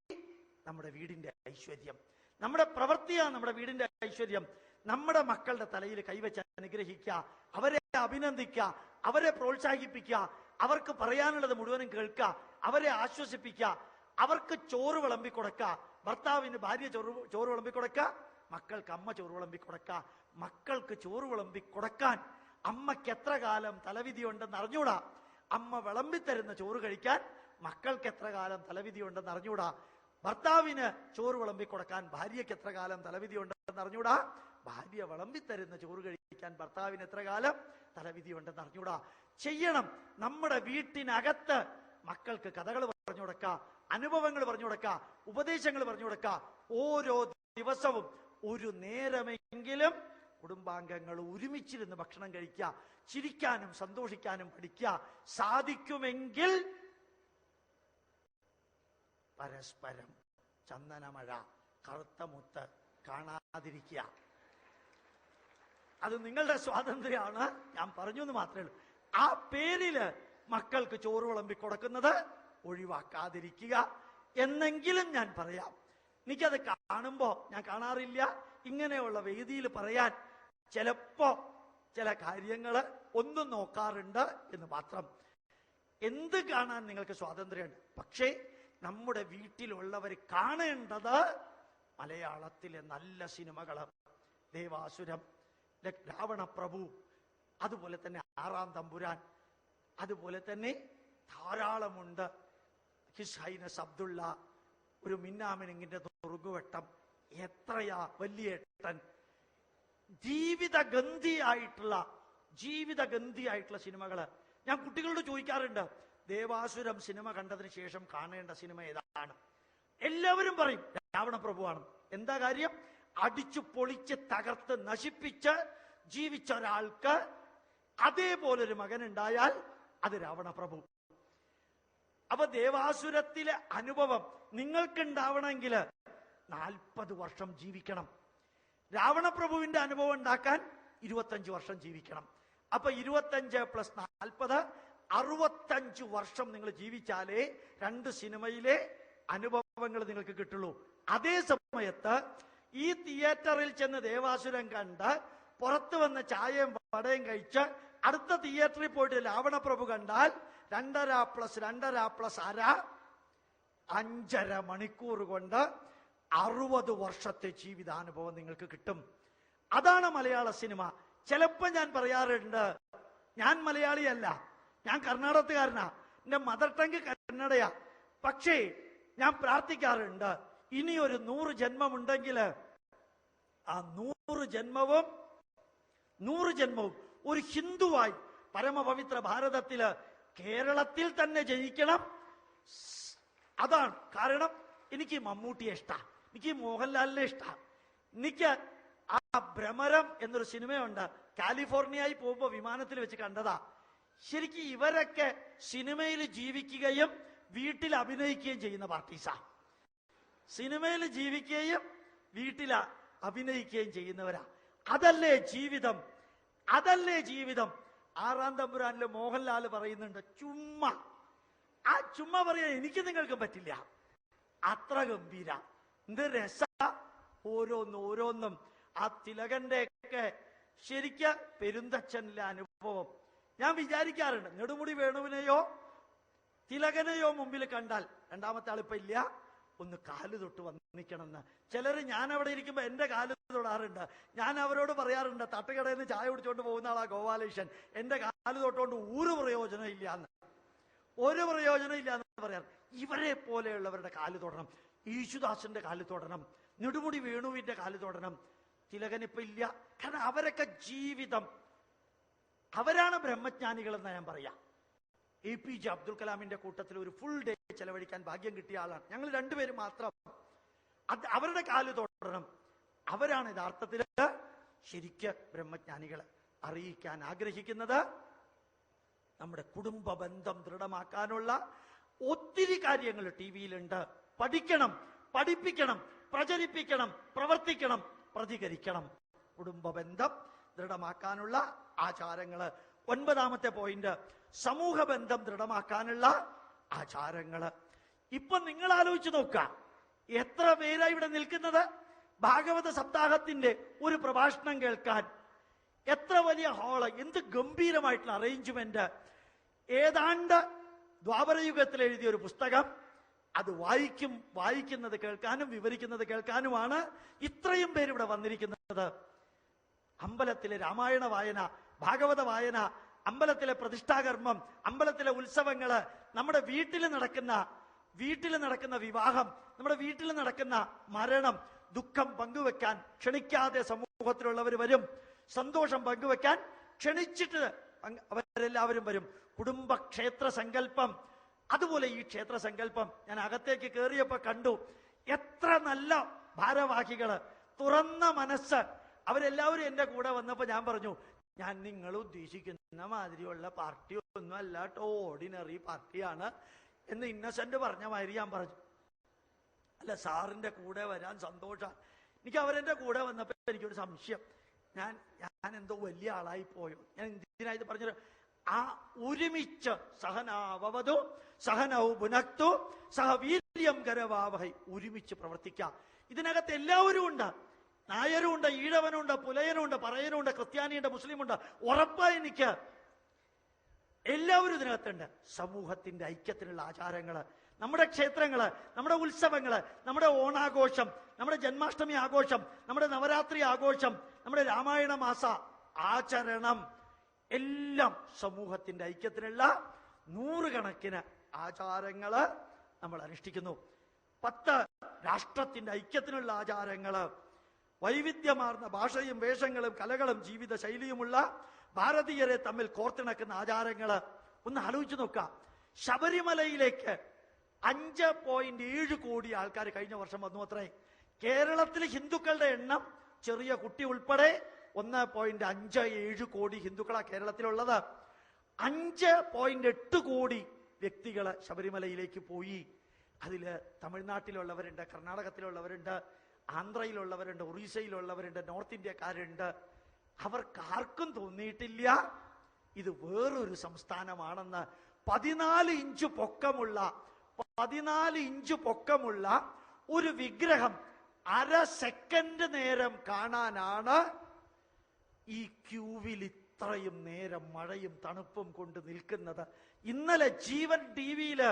നമ്മുടെ വീടിന്റെ ഐശ്വര്യം. നമ്മുടെ പ്രവൃത്തിയാണ് നമ്മുടെ വീടിന്റെ ഐശ്വര്യം. നമ്മുടെ മക്കളുടെ തലയിൽ കൈവച്ച് അനുഗ്രഹിക്കുക, അവരെ അഭിനന്ദിക്കുക, അവരെ പ്രോത്സാഹിപ്പിക്കുക, അവർക്ക് പറയാനുള്ളത് മുഴുവനും കേൾക്കുക, അവരെ ആശ്വസിപ്പിക്കുക, അവർക്ക് ചോറ് വിളമ്പി കൊടുക്കുക. ഭർത്താവിന് ഭാര്യ ചോറ് വിളമ്പി കൊടുക്കുക, മക്കൾക്ക് അമ്മ ചോറ് വിളമ്പി കൊടുക്കുക. മക്കൾക്ക് ചോറ് വിളമ്പി കൊടുക്കാൻ അമ്മയ്ക്ക് എത്ര കാലം തലവിധി ഉണ്ടെന്ന് അറിഞ്ഞൂടാ. അമ്മ വിളമ്പിത്തരുന്ന ചോറ് കഴിക്കാൻ മക്കൾക്ക് എത്ര കാലം തലവിധി ഉണ്ടെന്ന് അറിഞ്ഞൂടാ. ഭർത്താവിന് ചോറ് വിളമ്പി കൊടുക്കാൻ ഭാര്യയ്ക്ക് എത്ര കാലം തലവിധി ഉണ്ടെന്ന് അറിഞ്ഞൂടാ. ഭാര്യ വിളമ്പിത്തരുന്ന ചോറ് കഴിക്കാൻ ഭർത്താവിന് എത്ര കാലം തലവിധി ഉണ്ടെന്ന് അറിഞ്ഞൂടാ. ചെയ്യണം. നമ്മുടെ വീട്ടിനകത്ത് മക്കൾക്ക് കഥകൾ പറഞ്ഞു കൊടുക്കുക, അനുഭവങ്ങൾ പറഞ്ഞു കൊടുക്കുക, ഉപദേശങ്ങൾ പറഞ്ഞു കൊടുക്കുക. ഓരോ ദിവസവും ഒരു നേരമെങ്കിലും കുടുംബാംഗങ്ങൾ ഒരുമിച്ചിരുന്ന് ഭക്ഷണം കഴിക്കുക, ചിരിക്കാനും സന്തോഷിക്കാനും പഠിക്കുക. സാധിക്കുമെങ്കിൽ പരസ്പരം ചന്ദനമഴ, കറുത്ത മുത്ത് കാണാതിരിക്കുക. അത് നിങ്ങളുടെ സ്വാതന്ത്ര്യമാണ്. ഞാൻ പറഞ്ഞു എന്ന് മാത്രമേ ഉള്ളൂ. ആ പേരില് മക്കൾക്ക് ചോറ് വിളമ്പി കൊടുക്കുന്നത് ഒഴിവാക്കാതിരിക്കുക എന്നെങ്കിലും ഞാൻ പറയാം. എനിക്കത് കാണുമ്പോ, ഞാൻ കാണാറില്ല, ഇങ്ങനെയുള്ള വേദിയിൽ പറയാൻ ചിലപ്പോ ചില കാര്യങ്ങൾ ഒന്നും നോക്കാറുണ്ട് എന്ന് മാത്രം. എന്ത് കാണാൻ നിങ്ങൾക്ക് സ്വാതന്ത്ര്യമുണ്ട്. പക്ഷേ നമ്മുടെ വീട്ടിലുള്ളവർ കാണേണ്ടത് മലയാളത്തിലെ നല്ല സിനിമകള്. ദേവാസുരം, രാവണപ്രഭു, അതുപോലെ തന്നെ 6-ാം തമ്പുരാൻ, അതുപോലെ തന്നെ ധാരാളമുണ്ട്. ഹിസ് ഹൈനസ് അബ്ദുള്ള, ഒരു മിന്നാമിനുങ്ങിന്റെ നുറുകുവെട്ടം, എത്രയാ വലിയേട്ടൻ. ജീവിതഗന്ധിയായിട്ടുള്ള സിനിമകള്. ഞാൻ കുട്ടികളോട് ചോദിക്കാറുണ്ട്, ദേവാസുരം സിനിമ കണ്ടതിന് ശേഷം കാണേണ്ട സിനിമ ഏതാണ്? എല്ലാവരും പറയും രാവണപ്രഭുവാണ്. എന്താ കാര്യം? അടിച്ചു പൊളിച്ച് തകർത്ത് നശിപ്പിച്ച് ജീവിച്ച ഒരാൾക്ക് അതേപോലൊരു മകൻ ഉണ്ടായാൽ അത് രാവണപ്രഭു. അപ്പൊ ദേവാസുരത്തിലെ അനുഭവം നിങ്ങൾക്കുണ്ടാവണമെങ്കിൽ 40 വർഷം ജീവിക്കണം. രാവണപ്രഭുവിന്റെ അനുഭവം ഉണ്ടാക്കാൻ 25 വർഷം ജീവിക്കണം. അപ്പൊ 25 + 40 65 വർഷം നിങ്ങൾ ജീവിച്ചാലേ 2 സിനിമയിലെ അനുഭവങ്ങൾ നിങ്ങൾക്ക് കിട്ടുള്ളൂ. അതേ സമയത്ത് ഈ തിയേറ്ററിൽ ചെന്ന് ദേവാസുരം കണ്ട് പുറത്തു വന്ന ചായയും വടയും കഴിച്ച് അടുത്ത തിയേറ്ററിൽ പോയിട്ട് രാവണപ്രഭു കണ്ടാൽ 2.5 + 2.5 + 1/2 5.5 മണിക്കൂർ കൊണ്ട് 60 വർഷത്തെ ജീവിതാനുഭവം നിങ്ങൾക്ക് കിട്ടും. അതാണ് മലയാള സിനിമ. ചിലപ്പോൾ ഞാൻ പറയാറുണ്ട്, ഞാൻ മലയാളിയല്ല, ഞാൻ കർണാടകത്തുകാരനാ, എന്റെ മദർ ടങ്ക് കന്നഡയാ. പക്ഷേ ഞാൻ പ്രാർത്ഥിക്കാറുണ്ട്, ഇനി ഒരു 100 ജന്മമുണ്ടെങ്കിൽ ആ 100 ജന്മവും ഒരു ഹിന്ദുവായി പരമപവിത്ര ഭാരതത്തില് കേരളത്തിൽ തന്നെ ജനിക്കണം. അതാണ് കാരണം. എനിക്ക് മമ്മൂട്ടിയെ ഇഷ്ട, എനിക്ക് മോഹൻലാലിനെ ഇഷ്ട. എനിക്ക് ആ ഭ്രമരം എന്നൊരു സിനിമയുണ്ട്, കാലിഫോർണിയയിൽ പോകുമ്പോ വിമാനത്തിൽ വെച്ച് കണ്ടതാ. ശരിക്കും ഇവരൊക്കെ സിനിമയിൽ ജീവിക്കുകയും വീട്ടിൽ അഭിനയിക്കുകയും ചെയ്യുന്ന പാർട്ടീസാ. സിനിമയിൽ ജീവിക്കുകയും വീട്ടിൽ അഭിനയിക്കുകയും ചെയ്യുന്നവരാ. അതല്ലേ ജീവിതം, അതല്ലേ ജീവിതം. 6-ാം തമ്പുരാനില് മോഹൻലാൽ പറയുന്നുണ്ട്, ചുമ്മാ ആ ചുമ്മാ പറയാൻ എനിക്ക് നിങ്ങൾക്കും പറ്റില്ല, അത്ര ഗംഭീര, എന്ത് രസ ഓരോന്നും. ആ തിലകന്റെ ഒക്കെ ശരിക്ക് പെരുന്തച്ഛനിലെ അനുഭവം ഞാൻ വിചാരിക്കാറുണ്ട്. നെടുമുടി വേണുവിനെയോ തിലകനെയോ മുമ്പിൽ കണ്ടാൽ രണ്ടാമത്തെ ആളിപ്പോ ഇല്ല, ഒന്ന് കാല് തൊട്ട് വന്നിക്കണമെന്ന്. ചിലര് ഞാൻ അവിടെ ഇരിക്കുമ്പോ എന്റെ കാല് തൊടാറുണ്ട്. ഞാൻ അവരോട് പറയാറുണ്ട്, തട്ടുകടയിൽ നിന്ന് ചായ കുടിച്ചോണ്ട് പോകുന്ന ആളാ ഗോപാലകൃഷ്ണൻ, എന്റെ കാല് തൊട്ടുകൊണ്ട് ഒരു പ്രയോജനം ഇല്ലാന്ന് പറയാറ്. ഇവരെ പോലെയുള്ളവരുടെ കാല് തൊടണം. യേശുദാസിന്റെ കാല് തൊടണം, നെടുമുടി വേണുവിന്റെ കാല് തൊടണം. തിലകനിപ്പോ ഇല്ല. കാരണം അവരൊക്കെ ജീവിതം, അവരാണ് ബ്രഹ്മജ്ഞാനികൾ എന്ന് ഞാൻ പറയാം. APJ അബ്ദുൽ കലാമിന്റെ കൂട്ടത്തിൽ ഒരു ഫുൾ ഡേ ചെലവഴിക്കാൻ ഭാഗ്യം കിട്ടിയ ആളാണ് ഞങ്ങൾ രണ്ടുപേരും മാത്രം. അവരുടെ കാല് തൊടണം. അവരാണ് യഥാർത്ഥത്തിൽ ശരിക്ക് ബ്രഹ്മജ്ഞാനികളെ അറിയിക്കാൻ ആഗ്രഹിക്കുന്നത്. നമ്മുടെ കുടുംബ ബന്ധം ദൃഢമാക്കാനുള്ള ഒത്തിരി കാര്യങ്ങൾ TV-യിലുണ്ട്. പഠിക്കണം, പഠിപ്പിക്കണം, പ്രചരിപ്പിക്കണം, പ്രവർത്തിക്കണം, പ്രതികരിക്കണം. കുടുംബ ബന്ധം ദൃഢമാക്കാനുള്ള ആചാരങ്ങള്. 9ാമത്തെ പോയിന്റ്, സമൂഹ ബന്ധം ദൃഢമാക്കാനുള്ള ആചാരങ്ങള്. ഇപ്പൊ നിങ്ങൾ ആലോചിച്ച് നോക്കുക, എത്ര പേരാ ഇവിടെ നിൽക്കുന്നത്? ഭാഗവത സപ്താഹത്തിന്റെ ഒരു പ്രഭാഷണം കേൾക്കാൻ എത്ര വലിയ ഹാള്, എന്ത് ഗംഭീരമായിട്ടുള്ള അറേഞ്ച്മെന്റ്. ഏതാണ്ട് ദ്വാപരയുഗത്തിൽ എഴുതിയ ഒരു പുസ്തകം, അത് വായിക്കുന്നത് കേൾക്കാനും വിവരിക്കുന്നത് കേൾക്കാനുമാണ് ഇത്രയും പേര് ഇവിടെ വന്നിരിക്കുന്നത്. അമ്പലത്തിലെ രാമായണ വായന, ഭാഗവത വായന, അമ്പലത്തിലെ പ്രതിഷ്ഠാകർമ്മം, അമ്പലത്തിലെ ഉത്സവങ്ങള്, നമ്മുടെ വീട്ടിൽ നടക്കുന്ന വിവാഹം, നമ്മുടെ വീട്ടിൽ നടക്കുന്ന മരണം, ദുഃഖം പങ്കുവെക്കാൻ ക്ഷണിക്കാതെ സമൂഹത്തിലുള്ളവർ വരും. സന്തോഷം പങ്കുവെക്കാൻ ക്ഷണിച്ചിട്ട് അവരെല്ലാവരും വരും. കുടുംബ ക്ഷേത്ര സങ്കല്പം, അതുപോലെ ഈ ക്ഷേത്ര സങ്കല്പം ഞാൻ അകത്തേക്ക് കയറിയപ്പോ കണ്ടു. എത്ര നല്ല ഭാരവാഹികള്, തുറന്ന മനസ്സ്. അവരെല്ലാവരും എന്റെ കൂടെ വന്നപ്പോ ഞാൻ പറഞ്ഞു, ഞാൻ നിങ്ങൾ ഉദ്ദേശിക്കുന്ന മാതിരിയുള്ള പാർട്ടി ഒന്നും അല്ല കേട്ടോ, ഓർഡിനറി പാർട്ടിയാണ് എന്ന് ഇന്നസെന്റ് പറഞ്ഞ മാതിരി ഞാൻ പറഞ്ഞു. അല്ല, സാറിന്റെ കൂടെ വരാൻ സന്തോഷം. എനിക്ക് അവരെന്റെ കൂടെ വന്നപ്പോ എനിക്കൊരു സംശയം, ഞാൻ എന്തോ വലിയ ആളായി പോയോ? ഞാൻ എന്തിനായത് പറഞ്ഞത്? ആ ഒരുമിച്ച് സഹനാവവതു സഹനൗ ഭുനക്തു സഹ വീര്യം കരവാവഹൈ, ഒരുമിച്ച് പ്രവർത്തിക്കാം. ഇതിനകത്ത് എല്ലാവരും ഉണ്ട്. നായരുണ്ട്, ഈഴവനുണ്ട്, പുലയനുണ്ട്, പറയനുണ്ട്, ക്രിസ്ത്യാനിയുണ്ട്, മുസ്ലിമുണ്ട്. ഉറപ്പായി എനിക്ക് എല്ലാവരും ഇതിനകത്തുണ്ട്. സമൂഹത്തിന്റെ ഐക്യത്തിനുള്ള ആചാരങ്ങള്, നമ്മുടെ ക്ഷേത്രങ്ങള്, നമ്മുടെ ഉത്സവങ്ങള്, നമ്മുടെ ഓണാഘോഷം, നമ്മുടെ ജന്മാഷ്ടമി ആഘോഷം, നമ്മുടെ നവരാത്രി ആഘോഷം, നമ്മുടെ രാമായണ മാസ ആചരണം, എല്ലാം സമൂഹത്തിന്റെ ഐക്യത്തിനുള്ള 100 കണക്കിന് ആചാരങ്ങള് നമ്മൾ അനുഷ്ഠിക്കുന്നു. 10 രാഷ്ട്രത്തിന്റെ ഐക്യത്തിനുള്ള ആചാരങ്ങള്, വൈവിധ്യമാർന്ന ഭാഷയും വേഷങ്ങളും കലകളും ജീവിത ശൈലിയുമുള്ള ഭാരതീയരെ തമ്മിൽ കോർത്തിണക്കുന്ന ആചാരങ്ങള്. ഒന്ന് ആലോചിച്ച് നോക്കാം. ശബരിമലയിലേക്ക് 5.7 കോടി ആൾക്കാർ കഴിഞ്ഞ വർഷം വന്നു അത്രേ. കേരളത്തിലെ ഹിന്ദുക്കളുടെ എണ്ണം ചെറിയ കുട്ടി ഉൾപ്പെടെ 1.57 കോടി ഹിന്ദുക്കളാണ് കേരളത്തിലുള്ളത്. 5.8 കോടി വ്യക്തികൾ ശബരിമലയിലേക്ക് പോയി. അതില് തമിഴ്നാട്ടിലുള്ളവരുണ്ട്, കർണാടകത്തിലുള്ളവരുണ്ട്, ആന്ധ്രയിലുള്ളവരുണ്ട്, ഒറീസയിലുള്ളവരുണ്ട്, നോർത്ത് ഇന്ത്യക്കാരുണ്ട്. അവർക്കാർക്കും തോന്നിയിട്ടില്ല ഇത് വേറൊരു സംസ്ഥാനമാണെന്ന്. 14 ഇഞ്ച് പൊക്കമുള്ള ഒരു വിഗ്രഹം അര സെക്കൻഡ് നേരം കാണാനാണ് ഈ ക്യൂവിൽ ഇത്രയും നേരം മഴയും തണുപ്പും കൊണ്ട് നിൽക്കുന്നത്. ഇന്നലെ ജീവൻ ടിവിയില്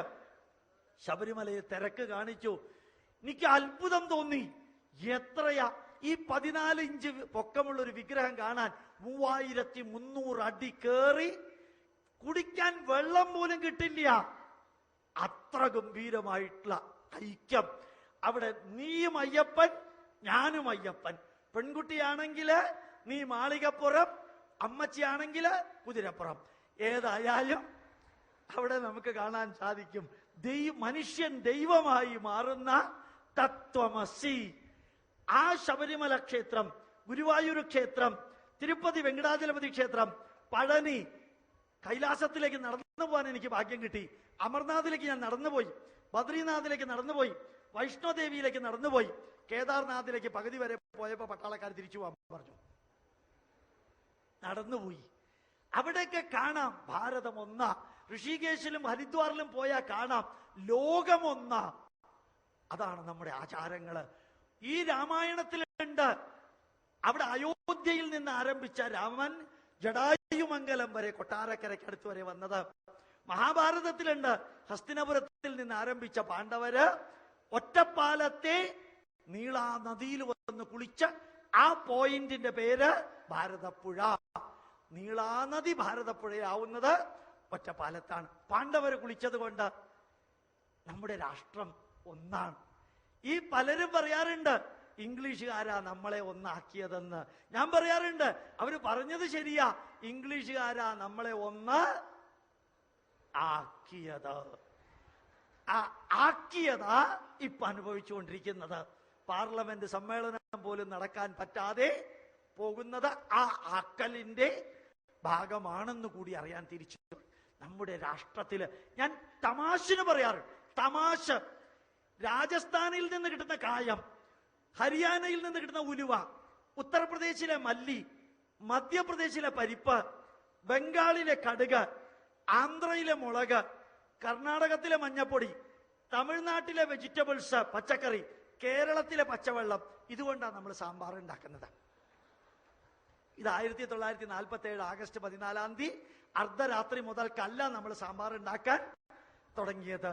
ശബരിമലയെ തിരക്ക് കാണിച്ചു. എനിക്ക് അത്ഭുതം തോന്നി. എത്രയാ ഈ 14 ഇഞ്ച് പൊക്കമുള്ള ഒരു വിഗ്രഹം കാണാൻ 3300 അടി കേറി കുടിക്കാൻ വെള്ളം പോലും കിട്ടില്ല. അത്ര ഗംഭീരമായിട്ടുള്ള ഐക്യം അവിടെ. നീയും അയ്യപ്പൻ, ഞാനും അയ്യപ്പൻ. പെൺകുട്ടിയാണെങ്കില് നീ മാളികപ്പുറം, അമ്മച്ചിയാണെങ്കില് കുതിരപ്പുറം. ഏതായാലും അവിടെ നമുക്ക് കാണാൻ സാധിക്കും മനുഷ്യൻ ദൈവമായി മാറുന്ന തത്വമസി. ആ ശബരിമല ക്ഷേത്രം, ഗുരുവായൂർ ക്ഷേത്രം, തിരുപ്പതി വെങ്കടാചലപതി ക്ഷേത്രം, പഴനി, കൈലാസത്തിലേക്ക് നടന്നു പോകാൻ എനിക്ക് ഭാഗ്യം കിട്ടി. അമർനാഥിലേക്ക് ഞാൻ നടന്നുപോയി, ബദ്രീനാഥിലേക്ക് നടന്നുപോയി, വൈഷ്ണോദേവിയിലേക്ക് നടന്നുപോയി, കേദാർനാഥിലേക്ക് പകുതി വരെ പോയപ്പോ പട്ടാളക്കാർ തിരിച്ചു പോകാൻ പറഞ്ഞു. നടന്നുപോയി. അവിടെയൊക്കെ കാണാം ഭാരതം ഒന്നാ. ഋഷികേശിലും ഹരിദ്വാറിലും പോയാൽ കാണാം ലോകം ഒന്നാ. അതാണ് നമ്മുടെ ആചാരങ്ങള്. ഈ രാമായണത്തിലുണ്ട്. അവിടെ അയോധ്യയിൽ നിന്ന് ആരംഭിച്ച രാമൻ ജടായുമംഗലം വരെ, കൊട്ടാരക്കരയ്ക്ക് അടുത്ത് വരെ വന്നത്. മഹാഭാരതത്തിലുണ്ട്. ഹസ്തിനപുരത്തിൽ നിന്ന് ആരംഭിച്ച പാണ്ഡവര് ഒറ്റപ്പാലത്തെ നീളാ നദിയിൽ വന്ന് കുളിച്ച ആ പോയിന്റിന്റെ പേര് ഭാരതപ്പുഴ. നീളാനദി ഭാരതപ്പുഴയാവുന്നത് ഒറ്റപ്പാലത്താണ്. പാണ്ഡവര് കുളിച്ചത് കൊണ്ട് നമ്മുടെ രാഷ്ട്രം ഒന്നാണ്. ഈ പലരും പറയാറുണ്ട് ഇംഗ്ലീഷുകാരാ നമ്മളെ ഒന്നാക്കിയതെന്ന്. ഞാൻ പറയാറുണ്ട് അവര് പറഞ്ഞത് ശരിയാ, ഇംഗ്ലീഷുകാരാ നമ്മളെ ഒന്ന് ആക്കിയതാ ഇപ്പൊ അനുഭവിച്ചുകൊണ്ടിരിക്കുന്നത്. പാർലമെന്റ് സമ്മേളനം പോലും നടക്കാൻ പറ്റാതെ പോകുന്നത് ആ ആക്കലിന്റെ ഭാഗമാണെന്ന് കൂടി അറിയാൻ തിരിച്ചു. നമ്മുടെ രാഷ്ട്രത്തില് ഞാൻ തമാശന് പറയാറുണ്ട്, തമാശ. രാജസ്ഥാനിൽ നിന്ന് കിട്ടുന്ന കായം, ഹരിയാനയിൽ നിന്ന് കിട്ടുന്ന ഉലുവ, ഉത്തർപ്രദേശിലെ മല്ലി, മധ്യപ്രദേശിലെ പരിപ്പ്, ബംഗാളിലെ കടുക്, ആന്ധ്രയിലെ മുളക്, കർണാടകത്തിലെ മഞ്ഞപ്പൊടി, തമിഴ്നാട്ടിലെ വെജിറ്റബിൾസ്, പച്ചക്കറി, കേരളത്തിലെ പച്ചവെള്ളം. ഇതുകൊണ്ടാണ് നമ്മൾ സാമ്പാർ ഉണ്ടാക്കുന്നത്. ഇത് 1947 ആഗസ്റ്റ് 14 അർദ്ധരാത്രി മുതൽക്കല്ല നമ്മൾ സാമ്പാർ ഉണ്ടാക്കാൻ തുടങ്ങിയത്.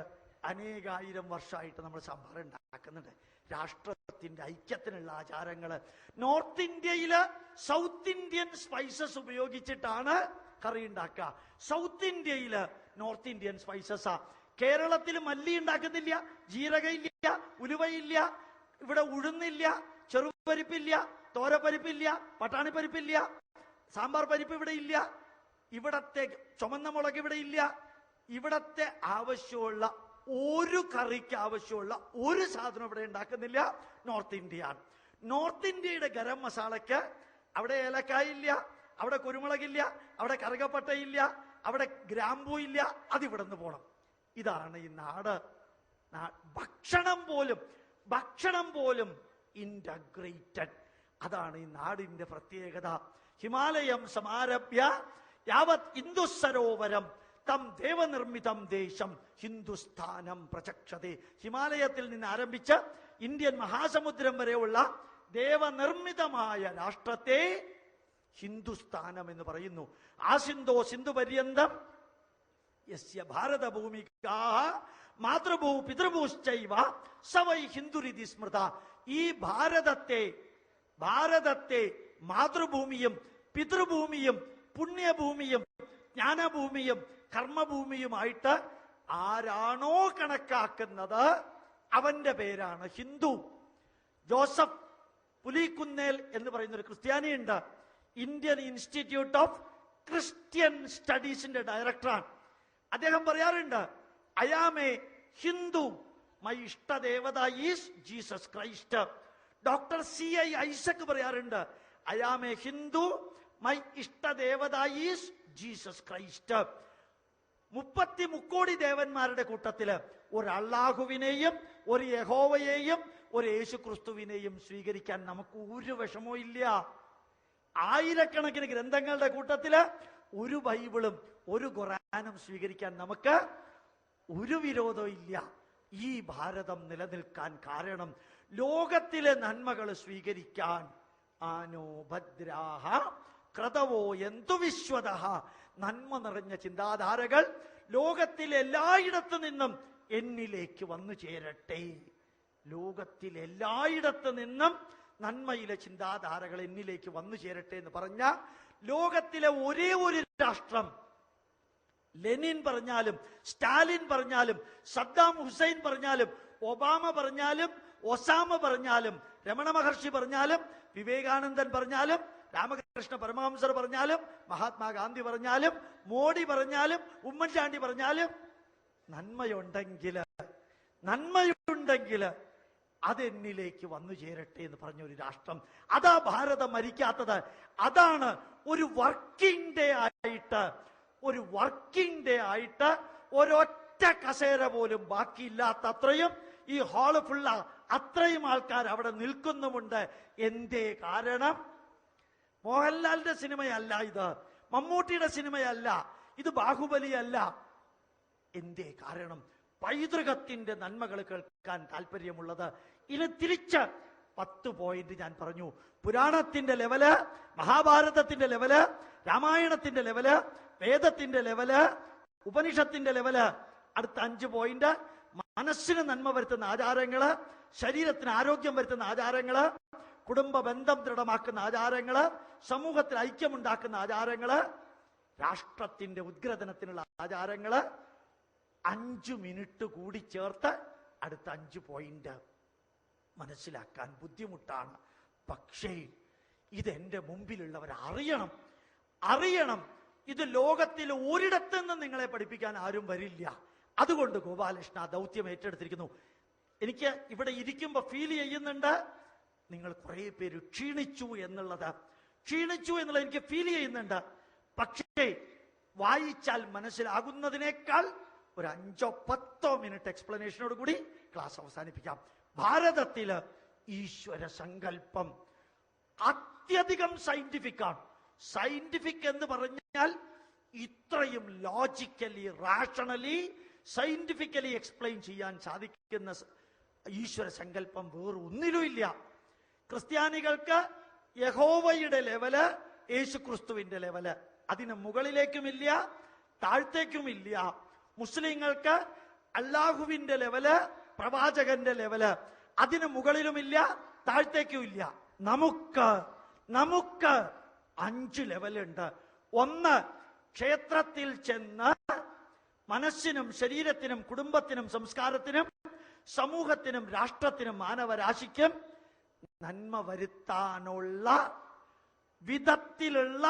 അനേകായിരം വർഷമായിട്ട് നമ്മൾ സാമ്പാർ ഉണ്ടാക്കുന്നുണ്ട്. രാഷ്ട്രത്തിന്റെ ഐക്യത്തിനുള്ള ആചാരങ്ങള്. നോർത്ത് ഇന്ത്യയില് സൗത്ത് ഇന്ത്യൻ സ്പൈസസ് ഉപയോഗിച്ചിട്ടാണ് കറി ഉണ്ടാക്കുക. സൗത്ത് ഇന്ത്യയില് നോർത്ത് ഇന്ത്യൻ സ്പൈസസാ. കേരളത്തിൽ മല്ലി ഉണ്ടാക്കുന്നില്ല, ജീരകയില്ല, ഉലുവയില്ല, ഇവിടെ ഉഴുന്നില്ല, ചെറുപരിപ്പില്ല, തോരപ്പരിപ്പില്ല, പട്ടാണിപ്പരിപ്പില്ല, സാമ്പാർ പരിപ്പ് ഇവിടെ ഇല്ല, ഇവിടത്തെ ചുമന്ന മുളക് ഇവിടെ ഇല്ല. ഇവിടത്തെ ആവശ്യമുള്ള ഒരു കറിക്ക് ആവശ്യമുള്ള ഒരു സാധനം ഇവിടെ ഉണ്ടാക്കുന്നില്ല. നോർത്ത് ഇന്ത്യയാണ്. നോർത്ത് ഇന്ത്യയുടെ ഗരം മസാലയ്ക്ക് അവിടെ ഏലക്കായില്ല, അവിടെ കുരുമുളകില്ല, അവിടെ കറുകപ്പട്ടയില്ല, അവിടെ ഗ്രാമ്പൂ ഇല്ല. അതിവിടെ നിന്ന് പോണം. ഇതാണ് ഈ നാട്. ഭക്ഷണം പോലും ഇന്റഗ്രേറ്റഡ്. അതാണ് ഈ നാടിന്റെ പ്രത്യേകത. ഹിമാലയം സമാരഭ്യ യാവത് ഹിന്ദു സരോവരം തം ദേവനിർമ്മിതം ദേശം ഹിന്ദുസ്ഥാനം പ്രചക്ഷതേ. ഹിമാലയത്തിൽ നിന്ന് ആരംഭിച്ച് ഇന്ത്യൻ മഹാസമുദ്രം വരെയുള്ള ദേവനിർമ്മിതമായ രാഷ്ട്രത്തെ ഹിന്ദുസ്ഥാനം എന്ന് പറയുന്നു. ആസിന്ധോ സിന്ധു പര്യന്തം യസ്യ ഭാരതഭൂമികാഃ മാതൃഭൂ പിതൃഭൂശ്ചൈവ സവൈ ഹിന്ദുരിതി സ്മൃത. ഈ ഭാരതത്തെ മാതൃഭൂമിയും പിതൃഭൂമിയും പുണ്യഭൂമിയും ജ്ഞാനഭൂമിയും കർമ്മഭൂമിയുമായിട്ട് ആരാണോ കണക്കാക്കുന്നത് അവന്റെ പേരാണ് ഹിന്ദു. ജോസഫ് പുലിക്കുന്നേൽ എന്ന് പറയുന്ന ഒരു ക്രിസ്ത്യാനിയുണ്ട്. ഇന്ത്യൻ ഇൻസ്റ്റിറ്റ്യൂട്ട് ഓഫ് ക്രിസ്ത്യൻ സ്റ്റഡീസിന്റെ ഡയറക്ടറാണ്. അദ്ദേഹം പറയാറുണ്ട്, I am a Hindu, my ഇഷ്ടദേവത is Jesus Christ. Doctor CI Isaac പറയാറുണ്ട്, I am a Hindu, my ഇഷ്ടദേവത ഈസ് ജീസസ് ക്രൈസ്റ്റ്. 33 ദേവന്മാരുടെ കൂട്ടത്തില് ഒരു അള്ളാഹുവിനെയും ഒരു യഹോവയെയും ഒരു യേശു ക്രിസ്തുവിനെയും സ്വീകരിക്കാൻ നമുക്ക് ഒരു വിഷമവും ഇല്ല. ആയിരക്കണക്കിന് ഗ്രന്ഥങ്ങളുടെ കൂട്ടത്തില് ഒരു ബൈബിളും ഒരു ഖുർആനും സ്വീകരിക്കാൻ നമുക്ക് ഒരു വിരോധവും ഇല്ല. ഈ ഭാരതം നിലനിൽക്കാൻ കാരണം ലോകത്തിലെ നന്മകൾ സ്വീകരിക്കാൻ ആനോ ഭദ്രാഹ ക്രതവോ എന്തു വിശ്വതഃ, നന്മ നിറഞ്ഞ ചിന്താധാരകൾ ലോകത്തിൽ എല്ലായിടത്തു നിന്നും എന്നിലേക്ക് വന്നു ചേരട്ടെ. ലോകത്തിൽ എല്ലായിടത്തു നിന്നും നന്മയിലെ ചിന്താധാരകൾ എന്നിലേക്ക് വന്നു ചേരട്ടെ എന്ന് പറഞ്ഞ ലോകത്തിലെ ഒരേ ഒരു രാഷ്ട്രം, ലെനിൻ പറഞ്ഞാലും സ്റ്റാലിൻ പറഞ്ഞാലും സദ്ദാം ഹുസൈൻ പറഞ്ഞാലും ഒബാമ പറഞ്ഞാലും ഒസാമ പറഞ്ഞാലും രമണ മഹർഷി പറഞ്ഞാലും വിവേകാനന്ദൻ പറഞ്ഞാലും രാമകൃഷ്ണ പരമഹംസർ പറഞ്ഞാലും മഹാത്മാഗാന്ധി പറഞ്ഞാലും മോഡി പറഞ്ഞാലും ഉമ്മൻചാണ്ടി പറഞ്ഞാലും നന്മയുണ്ടെങ്കിൽ അതെന്നിലേക്ക് വന്നു ചേരട്ടെ എന്ന് പറഞ്ഞ ഒരു രാഷ്ട്രം. അതാ ഭാരതം മരിക്കാത്തത്. അതാണ് ഒരു വർക്കിംഗ് ഡേ ആയിട്ട് ഒരൊറ്റ കസേര പോലും ബാക്കിയില്ലാത്ത അത്രയും ഈ ഹാള് ഫുള്ള അത്രയും ആൾക്കാർ അവിടെ നിൽക്കുന്നുമുണ്ട്. എന്തേ കാരണം? മോഹൻലാലിന്റെ സിനിമയല്ല ഇത്, മമ്മൂട്ടിയുടെ സിനിമയല്ല ഇത്, ബാഹുബലിയല്ല. എന്തേ കാരണം? പൈതൃകത്തിന്റെ നന്മകൾ കേൾക്കാൻ താല്പര്യമുള്ളത്. ഇനി തിരിച്ച് 10 പോയിന്റ് ഞാൻ പറഞ്ഞു. പുരാണത്തിന്റെ ലെവല്, മഹാഭാരതത്തിന്റെ ലെവല്, രാമായണത്തിന്റെ ലെവല്, വേദത്തിന്റെ ലെവല്, ഉപനിഷത്തിന്റെ ലെവല്. അടുത്ത 5 പോയിന്റ്: മനസ്സിന് നന്മ വരുത്തുന്ന ആചാരങ്ങള്, ശരീരത്തിന് ആരോഗ്യം വരുത്തുന്ന ആചാരങ്ങള്, കുടുംബ ബന്ധം ദൃഢമാക്കുന്ന ആചാരങ്ങള്, സമൂഹത്തിൽ ഐക്യമുണ്ടാക്കുന്ന ആചാരങ്ങള്, രാഷ്ട്രത്തിന്റെ ഉദ്ഗ്രഥനത്തിനുള്ള ആചാരങ്ങള്. 5 മിനിറ്റ് കൂടി ചേർത്ത് അടുത്ത 5 പോയിന്റ്. മനസ്സിലാക്കാൻ ബുദ്ധിമുട്ടാണ്, പക്ഷേ ഇതെന്റെ മുമ്പിലുള്ളവർ അറിയണം. ഇത് ലോകത്തിൽ ഒരിടത്തു നിന്ന് നിങ്ങളെ പഠിപ്പിക്കാൻ ആരും വരില്ല. അതുകൊണ്ട് ഗോപാലകൃഷ്ണ ദൗത്യം ഏറ്റെടുത്തിരിക്കുന്നു. എനിക്ക് ഇവിടെ ഇരിക്കുമ്പോ ഫീൽ ചെയ്യുന്നുണ്ട്, നിങ്ങൾ കുറെ പേര് ക്ഷീണിച്ചു എന്നുള്ളത് എനിക്ക് ഫീൽ ചെയ്യുന്നുണ്ട്. പക്ഷേ വായിച്ചാൽ മനസ്സിലാകുന്നതിനേക്കാൾ ഒരു 5-10 മിനിറ്റ് എക്സ്പ്ലനേഷനോട് കൂടി ക്ലാസ് അവസാനിപ്പിക്കാം. ഭാരതത്തില് ഈശ്വര സങ്കല്പം അത്യധികം സയന്റിഫിക് ആണ്. സയന്റിഫിക് എന്ന് പറഞ്ഞാൽ ഇത്രയും ലോജിക്കലി, റാഷണലി, സയന്റിഫിക്കലി എക്സ്പ്ലെയിൻ ചെയ്യാൻ സാധിക്കുന്ന ഈശ്വര സങ്കല്പം വേറെ ഒന്നിലുമില്ല. ക്രിസ്ത്യാനികൾക്ക് യഹോവയുടെ ലെവല്, യേശു ക്രിസ്തുവിന്റെ ലെവല്, അതിന് മുകളിലേക്കുമില്ല താഴത്തേക്കുമില്ല. മുസ്ലിങ്ങൾക്ക് അല്ലാഹുവിന്റെ ലെവല്, പ്രവാചകന്റെ ലെവല്, അതിന് മുകളിലുമില്ല താഴത്തേക്കുമില്ല. നമുക്ക് 5 ലെവലുണ്ട്. 1, ക്ഷേത്രത്തിൽ ചെന്ന് മനസ്സിനും ശരീരത്തിനും കുടുംബത്തിനും സംസ്കാരത്തിനും സമൂഹത്തിനും രാഷ്ട്രത്തിനും മാനവരാശിക്കും നന്മ വരുത്താനുള്ള വിധത്തിലുള്ള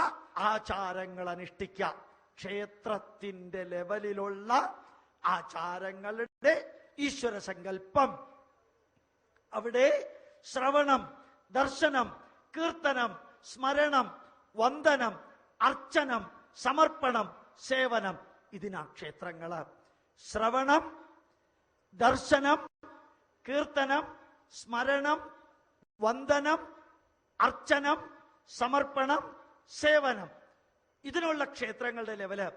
ആചാരങ്ങൾ അനുഷ്ഠിക്കാം. ക്ഷേത്രത്തിന്റെ ലെവലിലുള്ള ആചാരങ്ങളുടെ ഈശ്വര സങ്കല്പം. അവിടെ ശ്രവണം, ദർശനം, കീർത്തനം, സ്മരണം, വന്ദനം, അർച്ചനം, സമർപ്പണം, സേവനം, ഇതിനാ ക്ഷേത്രങ്ങള്. ശ്രവണം, ദർശനം, കീർത്തനം, സ്മരണം, വന്ദനം, അർച്ചനം, സമർപ്പണം, സേവനം, ഇതിനുള്ള ക്ഷേത്രങ്ങളുടെ ലെവല്.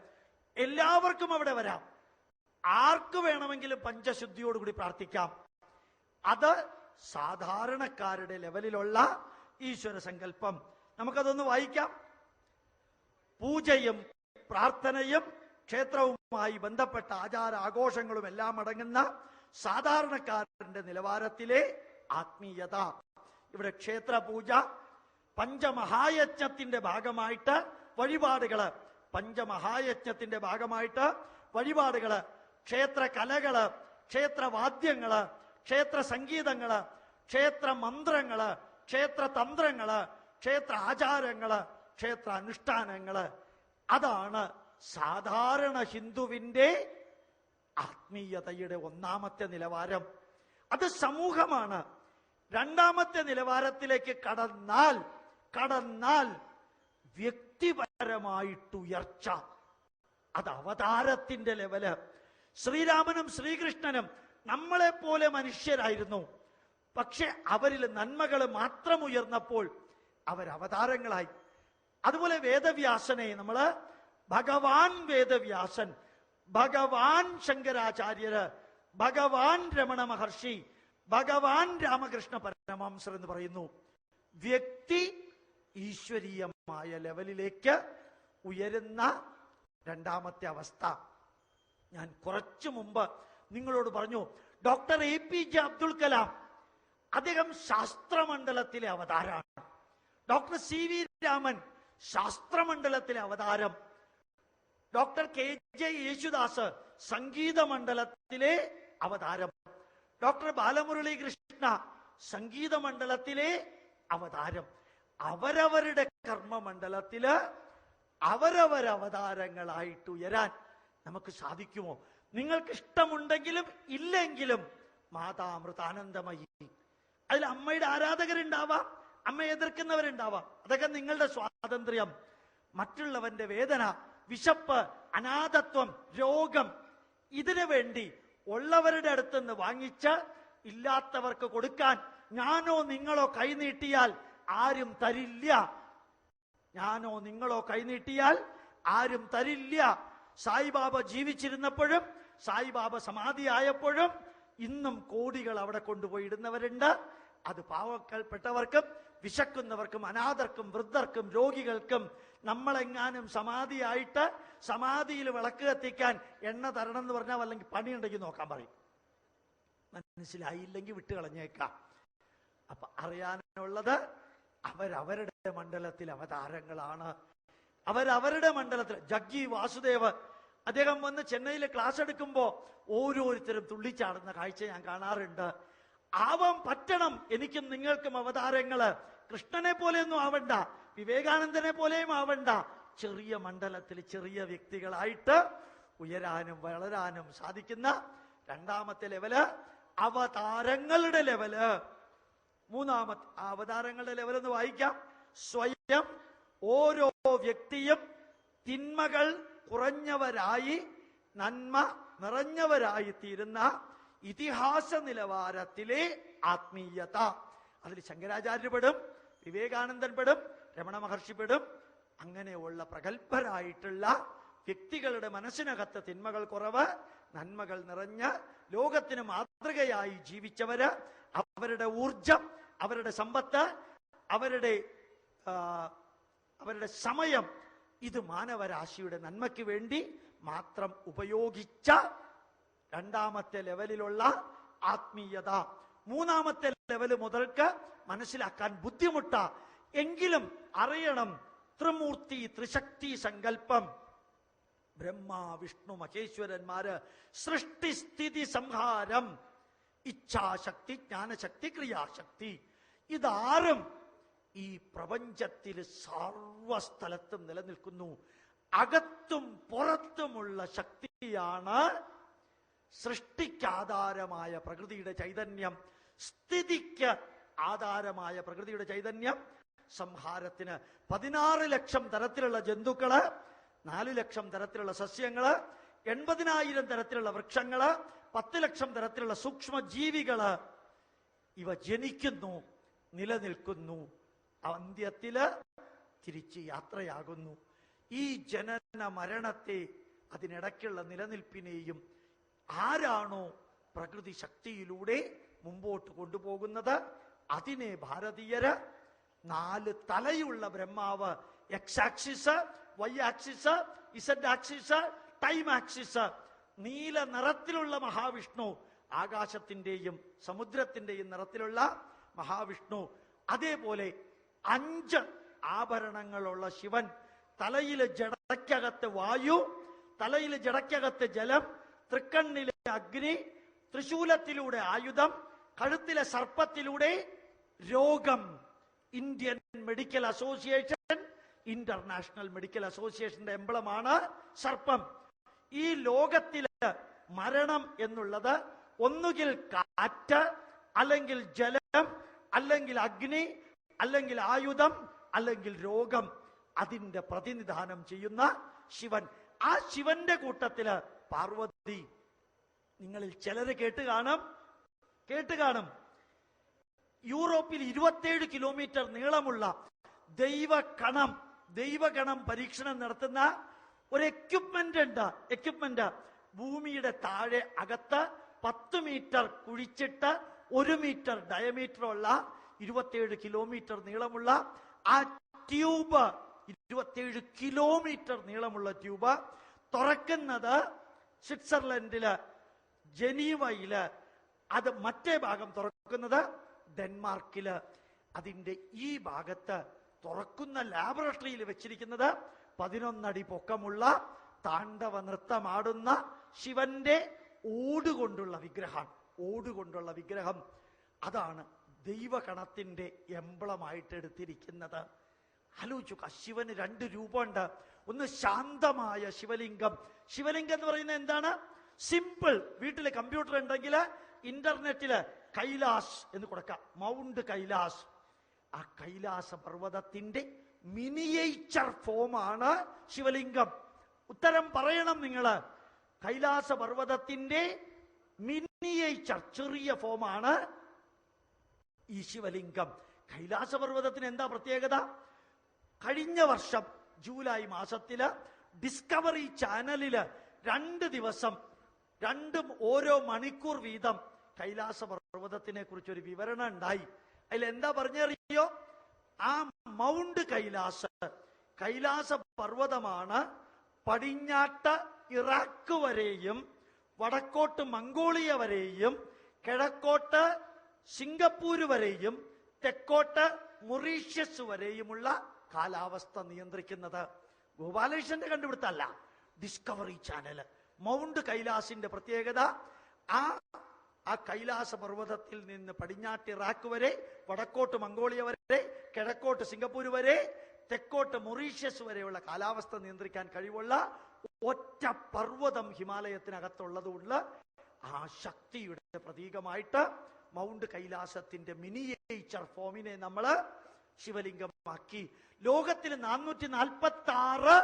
എല്ലാവർക്കും അവിടെ വരാം. ആർക്ക് വേണമെങ്കിലും പഞ്ചശുദ്ധിയോടുകൂടി പ്രാർത്ഥിക്കാം. അത് സാധാരണക്കാരുടെ ലെവലിലുള്ള ഈശ്വര സങ്കല്പം. നമുക്കതൊന്ന് വായിക്കാം. പൂജയും പ്രാർത്ഥനയും ക്ഷേത്രവുമായി ബന്ധപ്പെട്ട ആചാര ആഘോഷങ്ങളും എല്ലാം അടങ്ങുന്ന സാധാരണക്കാരന്റെ നിലവാരത്തിലെ ആത്മീയത. ഇവിടെ ക്ഷേത്ര പൂജ, പഞ്ചമഹായജ്ഞത്തിന്റെ ഭാഗമായിട്ട് വഴിപാടുകള്, ക്ഷേത്ര കലകള്, ക്ഷേത്രവാദ്യങ്ങള്, ക്ഷേത്ര സംഗീതങ്ങള്, ക്ഷേത്ര മന്ത്രങ്ങള്, ക്ഷേത്ര തന്ത്രങ്ങള്, ക്ഷേത്ര ആചാരങ്ങള്, ക്ഷേത്ര അനുഷ്ഠാനങ്ങള്. അതാണ് സാധാരണ ഹിന്ദുവിന്റെ ആത്മീയതയുടെ ഒന്നാമത്തെ നിലവാരം. അത് സമൂഹമാണ്. രണ്ടാമത്തെ നിലവാരത്തിലേക്ക് കടന്നാൽ വ്യക്തിപരമായിട്ടുയർച്ച. അത് അവതാരത്തിന്റെ ലെവല്. ശ്രീരാമനും ശ്രീകൃഷ്ണനും നമ്മളെപ്പോലെ മനുഷ്യരായിരുന്നു. പക്ഷെ അവരിൽ നന്മകൾ മാത്രം ഉയർന്നപ്പോൾ അവരവതാരങ്ങളായി. അതുപോലെ വേദവ്യാസനെ നമ്മള് ഭഗവാൻ വേദവ്യാസൻ, ഭഗവാൻ ശങ്കരാചാര്യര്, ഭഗവാൻ രമണ മഹർഷി, ഭഗവാൻ രാമകൃഷ്ണ പരമഹംസർ എന്ന് പറയുന്നു. വ്യക്തി ഈശ്വരീയമായ ലെവലിലേക്ക് ഉയരുന്ന രണ്ടാമത്തെ അവസ്ഥ. ഞാൻ കുറച്ചു മുമ്പ് നിങ്ങളോട് പറഞ്ഞു, ഡോക്ടർ APJ അബ്ദുൽ കലാം അദ്ദേഹം ശാസ്ത്രമണ്ഡലത്തിലെ അവതാരമാണ്. ഡോക്ടർ CV രാമൻ ശാസ്ത്രമണ്ഡലത്തിലെ അവതാരം. ഡോക്ടർ KJ യേശുദാസ് സംഗീത മണ്ഡലത്തിലെ അവതാരം. ഡോക്ടർ ബാലമുരളി കൃഷ്ണ സംഗീത മണ്ഡലത്തിലെ അവതാരം. അവരവരുടെ കർമ്മമണ്ഡലത്തില് അവരവരവതാരങ്ങളായിട്ടുയരാൻ നമുക്ക് സാധിക്കുമോ? നിങ്ങൾക്ക് ഇഷ്ടമുണ്ടെങ്കിലും ഇല്ലെങ്കിലും മാതാമൃതാനന്ദമയി. അതിൽ അമ്മയുടെ ആരാധകരുണ്ടാവാം, അമ്മയെ എതിർക്കുന്നവരുണ്ടാവാം. അതൊക്കെ നിങ്ങളുടെ സ്വാതന്ത്ര്യം. മറ്റുള്ളവന്റെ വേദന, വിശപ്പ്, അനാഥത്വം, രോഗം, ഇതിനു വേണ്ടി ഉള്ളവരുടെ അടുത്തുനിന്ന് വാങ്ങിച്ച് ഇല്ലാത്തവർക്ക് കൊടുക്കാൻ ഞാനോ നിങ്ങളോ കൈനീട്ടിയാൽ ആരും തരില്ല. ഞാനോ നിങ്ങളോ കൈനീട്ടിയാൽ ആരും തരില്ല. സായിബാബ ജീവിച്ചിരുന്നപ്പോഴും സായിബാബ സമാധിയായപ്പോഴും ഇന്നും കോടികൾ അവിടെ കൊണ്ടുപോയി ഇടുന്നവരുണ്ട്. അത് പാവപ്പെട്ടവർക്കും വിശക്കുന്നവർക്കും അനാഥർക്കും വൃദ്ധർക്കും രോഗികൾക്കും. നമ്മളെങ്ങാനും സമാധിയായിട്ട് സമാധിയിൽ വിളക്ക് കത്തിക്കാൻ എണ്ണ തരണം എന്ന് പറഞ്ഞാൽ അല്ലെങ്കിൽ പണിയുണ്ടെങ്കിൽ നോക്കാൻ പറയും. മനസ്സിലായില്ലെങ്കിൽ വിട്ട് കളഞ്ഞേക്കാം. അപ്പൊ അറിയാനുള്ളത് അവരവരുടെ മണ്ഡലത്തിൽ അവതാരങ്ങളാണ്. അവരവരുടെ മണ്ഡലത്തിൽ. ജഗ്ഗി വാസുദേവ് അദ്ദേഹം വന്ന് ചെന്നൈയിൽ ക്ലാസ് എടുക്കുമ്പോ ഓരോരുത്തരും തുള്ളിച്ചാടുന്ന കാഴ്ച ഞാൻ കാണാറുണ്ട്. ആവാൻ പറ്റണം എനിക്കും നിങ്ങൾക്കും അവതാരങ്ങള്. കൃഷ്ണനെ പോലെയൊന്നും ആവണ്ട, വിവേകാനന്ദനെ പോലെയും ആവണ്ട. ചെറിയ മണ്ഡലത്തിൽ ചെറിയ വ്യക്തികളായിട്ട് ഉയരാനും വളരാനും സാധിക്കുന്ന രണ്ടാമത്തെ ലെവല് അവതാരങ്ങളുടെ ലെവല്. മൂന്നാമത്തെ അവതാരങ്ങളുടെ ലെവൽ എന്ന് വായിക്കാം. സ്വയം ഓരോ വ്യക്തിയും തിന്മകൾ കുറഞ്ഞവരായി നന്മ നിറഞ്ഞവരായി തീരുന്ന ഇതിഹാസ നിലവാരത്തിലെ ആത്മീയത. അതിൽ ശങ്കരാചാര്യ പെടും, വിവേകാനന്ദൻ പെടും, രമണ മഹർഷി പെടും. അങ്ങനെയുള്ള പ്രഗത്ഭരായിട്ടുള്ള വ്യക്തികളുടെ മനസ്സിനകത്ത് തിന്മകൾ കുറവ്, നന്മകൾ നിറഞ്ഞ ലോകത്തിന് മാതൃകയായി ജീവിച്ചവര്, അവരുടെ ഊർജം, അവരുടെ സമ്പത്ത്, അവരുടെ സമയം ഇത് മാനവരാശിയുടെ നന്മയ്ക്ക് വേണ്ടി മാത്രം ഉപയോഗിച്ച രണ്ടാമത്തെ ലെവലിലുള്ള ആത്മീയത. മൂന്നാമത്തെ ലെവല് മുതൽക്ക് മനസ്സിലാക്കാൻ ബുദ്ധിമുട്ട എങ്കിലും അറിയണം. ത്രിമൂർത്തി ത്രിശക്തി സങ്കല്പം, ബ്രഹ്മ വിഷ്ണു മഹേശ്വരന്മാര്, സൃഷ്ടിസ്ഥിതി സംഹാരം, ഇച്ഛാശക്തി ജ്ഞാനശക്തി ക്രിയാശക്തി. ഇതാറും ഈ പ്രപഞ്ചത്തിൽ സർവസ്ഥലത്തും നിലനിൽക്കുന്നു. അകത്തും പുറത്തുമുള്ള ശക്തിയാണ് സൃഷ്ടിക്കാധാരമായ പ്രകൃതിയുടെ ചൈതന്യം, സ്ഥിതിക്ക് ആധാരമായ പ്രകൃതിയുടെ ചൈതന്യം, സംഹാരത്തിന് 16 ലക്ഷം തരത്തിലുള്ള ജന്തുക്കള്, 4 ലക്ഷം തരത്തിലുള്ള സസ്യങ്ങള്, 80,000 തരത്തിലുള്ള വൃക്ഷങ്ങള്, 10 ലക്ഷം തരത്തിലുള്ള സൂക്ഷ്മജീവികള്. ഇവ ജനിക്കുന്നു, നിലനിൽക്കുന്നു, അന്ത്യത്തില് തിരിച്ച് യാത്രയാകുന്നു. ഈ ജനന മരണത്തെ, അതിനിടയ്ക്കുള്ള നിലനിൽപ്പിനെയും ആരാണോ പ്രകൃതി ശക്തിയിലൂടെ മുമ്പോട്ട് കൊണ്ടുപോകുന്നത് അതിനെ ഭാരതീയര് 4 തലയുള്ള ബ്രഹ്മാവ്, X axis, Y axis, Z axis, time axis, നീല നിറത്തിലുള്ള മഹാവിഷ്ണു, ആകാശത്തിന്റെയും സമുദ്രത്തിന്റെയും നിറത്തിലുള്ള മഹാവിഷ്ണു, അതേപോലെ 5 ആഭരണങ്ങളുള്ള ശിവൻ, തലയിലെ ജടയ്ക്കകത്ത് വായു, തലയിലെ ജടയ്ക്കകത്ത് ജലം, തൃക്കണ്ണിലെ അഗ്നി, തൃശൂലത്തിലൂടെ ആയുധം, കഴുത്തിലെ സർപ്പത്തിലൂടെ രോഗം. Indian medical association, international medical അസോസിയേഷന്റെ എംബ്ലമാണ് സർപ്പം. ഈ ലോകത്തില് മരണം എന്നുള്ളത് ഒന്നുകിൽ കാറ്റ്, അല്ലെങ്കിൽ ജലം, അല്ലെങ്കിൽ അഗ്നി, അല്ലെങ്കിൽ ആയുധം, അല്ലെങ്കിൽ രോഗം, അതിന്റെ പ്രതിനിധാനം ചെയ്യുന്ന ശിവൻ. ആ ശിവന്റെ കൂട്ടത്തില് പാർവതി. നിങ്ങളിൽ ചിലര് കേട്ട് കാണും യൂറോപ്പിൽ 27 കിലോമീറ്റർ നീളമുള്ള ദൈവഗണം പരീക്ഷണം നടത്തുന്ന ഒരു എക്യുപ്മെന്റ് ഭൂമിയുടെ താഴെ അകത്ത് 10 മീറ്റർ കുഴിച്ചിട്ട് 1 മീറ്റർ ഡയമീറ്ററുള്ള 27 കിലോമീറ്റർ നീളമുള്ള ആ ട്യൂബ്, 27 കിലോമീറ്റർ നീളമുള്ള ട്യൂബ് തുറക്കുന്നത് സ്വിറ്റ്സർലൻഡില് ജനീവയില്, അത് മറ്റേ ഭാഗം തുറക്കുന്നത് ഡെൻമാർക്കില്. അതിന്റെ ഈ ഭാഗത്ത് തുറക്കുന്ന ലാബറട്ടറിയിൽ വെച്ചിരിക്കുന്നത് 11 അടി പൊക്കമുള്ള താണ്ഡവ നൃത്തമാടുന്ന ശിവന്റെ ഓടുകൊണ്ടുള്ള വിഗ്രഹം. അതാണ് ദൈവഗണത്തിന്റെ എംബ്ലമായിട്ട് എടുത്തിരിക്കുന്നത്. ആലോചിക്കുക, ശിവന് 2 രൂപമുണ്ട്. ഒന്ന് ശാന്തമായ ശിവലിംഗം. ശിവലിംഗം എന്ന് പറയുന്നത് എന്താണ്? സിമ്പിൾ. വീട്ടിൽ കമ്പ്യൂട്ടർ ഉണ്ടെങ്കിൽ ഇന്റർനെറ്റില് കൈലാസ് എന്ന് കൊടുക്കാം, മൗണ്ട് കൈലാസ്. ആ കൈലാസ പർവ്വതത്തിന്റെ മിനിയേച്ചർ ഫോമാണ് ശിവലിംഗം. ഉത്തരം പറയണം നിങ്ങള്. കൈലാസ പർവ്വതത്തിന്റെ മിനിയേച്ചർ, ചെറിയ ഫോമാണ് ഈ ശിവലിംഗം. കൈലാസ പർവ്വതത്തിന് എന്താ പ്രത്യേകത? കഴിഞ്ഞ വർഷം ജൂലൈ മാസത്തില് ഡിസ്കവറി ചാനലില് 2 ദിവസം ഓരോ മണിക്കൂർ വീതം കൈലാസ പർവ്വതത്തിനെ കുറിച്ച് ഒരു വിവരണം ഉണ്ടായി. അതിൽ എന്താ പറഞ്ഞറിയോ? ആ മൗണ്ട് കൈലാസ പർവ്വതമാണ് പടിഞ്ഞാട്ട് ഇറാഖ് വരെയും വടക്കോട്ട് മംഗോളിയ വരെയും കിഴക്കോട്ട് സിംഗപ്പൂര് വരെയും തെക്കോട്ട് മൊറീഷ്യസ് വരെയുമുള്ള കാലാവസ്ഥ നിയന്ത്രിക്കുന്നത്. ഗോപാലകൃഷ്ണന്റെ കണ്ടുപിടുത്തല്ല, ഡിസ്കവറി ചാനൽ. മൗണ്ട് കൈലാസിന്റെ പ്രത്യേകത, ആ കൈലാസ പർവ്വതത്തിൽ നിന്ന് പടിഞ്ഞാട്ട് ഇറാഖ് വരെ, വടക്കോട്ട് മംഗോളിയ വരെ, കിഴക്കോട്ട് സിംഗപ്പൂര് വരെ, തെക്കോട്ട് മൊറീഷ്യസ് വരെയുള്ള കാലാവസ്ഥ നിയന്ത്രിക്കാൻ കഴിവുള്ള ഒറ്റ പർവ്വതം ഹിമാലയത്തിനകത്തുള്ളതുകൊണ്ട് ആ ശക്തിയുടെ പ്രതീകമായിട്ട് മൗണ്ട് കൈലാസത്തിന്റെ മിനിയേച്ചർ ഫോമിനെ നമ്മള് ശിവലിംഗമാക്കി. ലോകത്തിൽ 446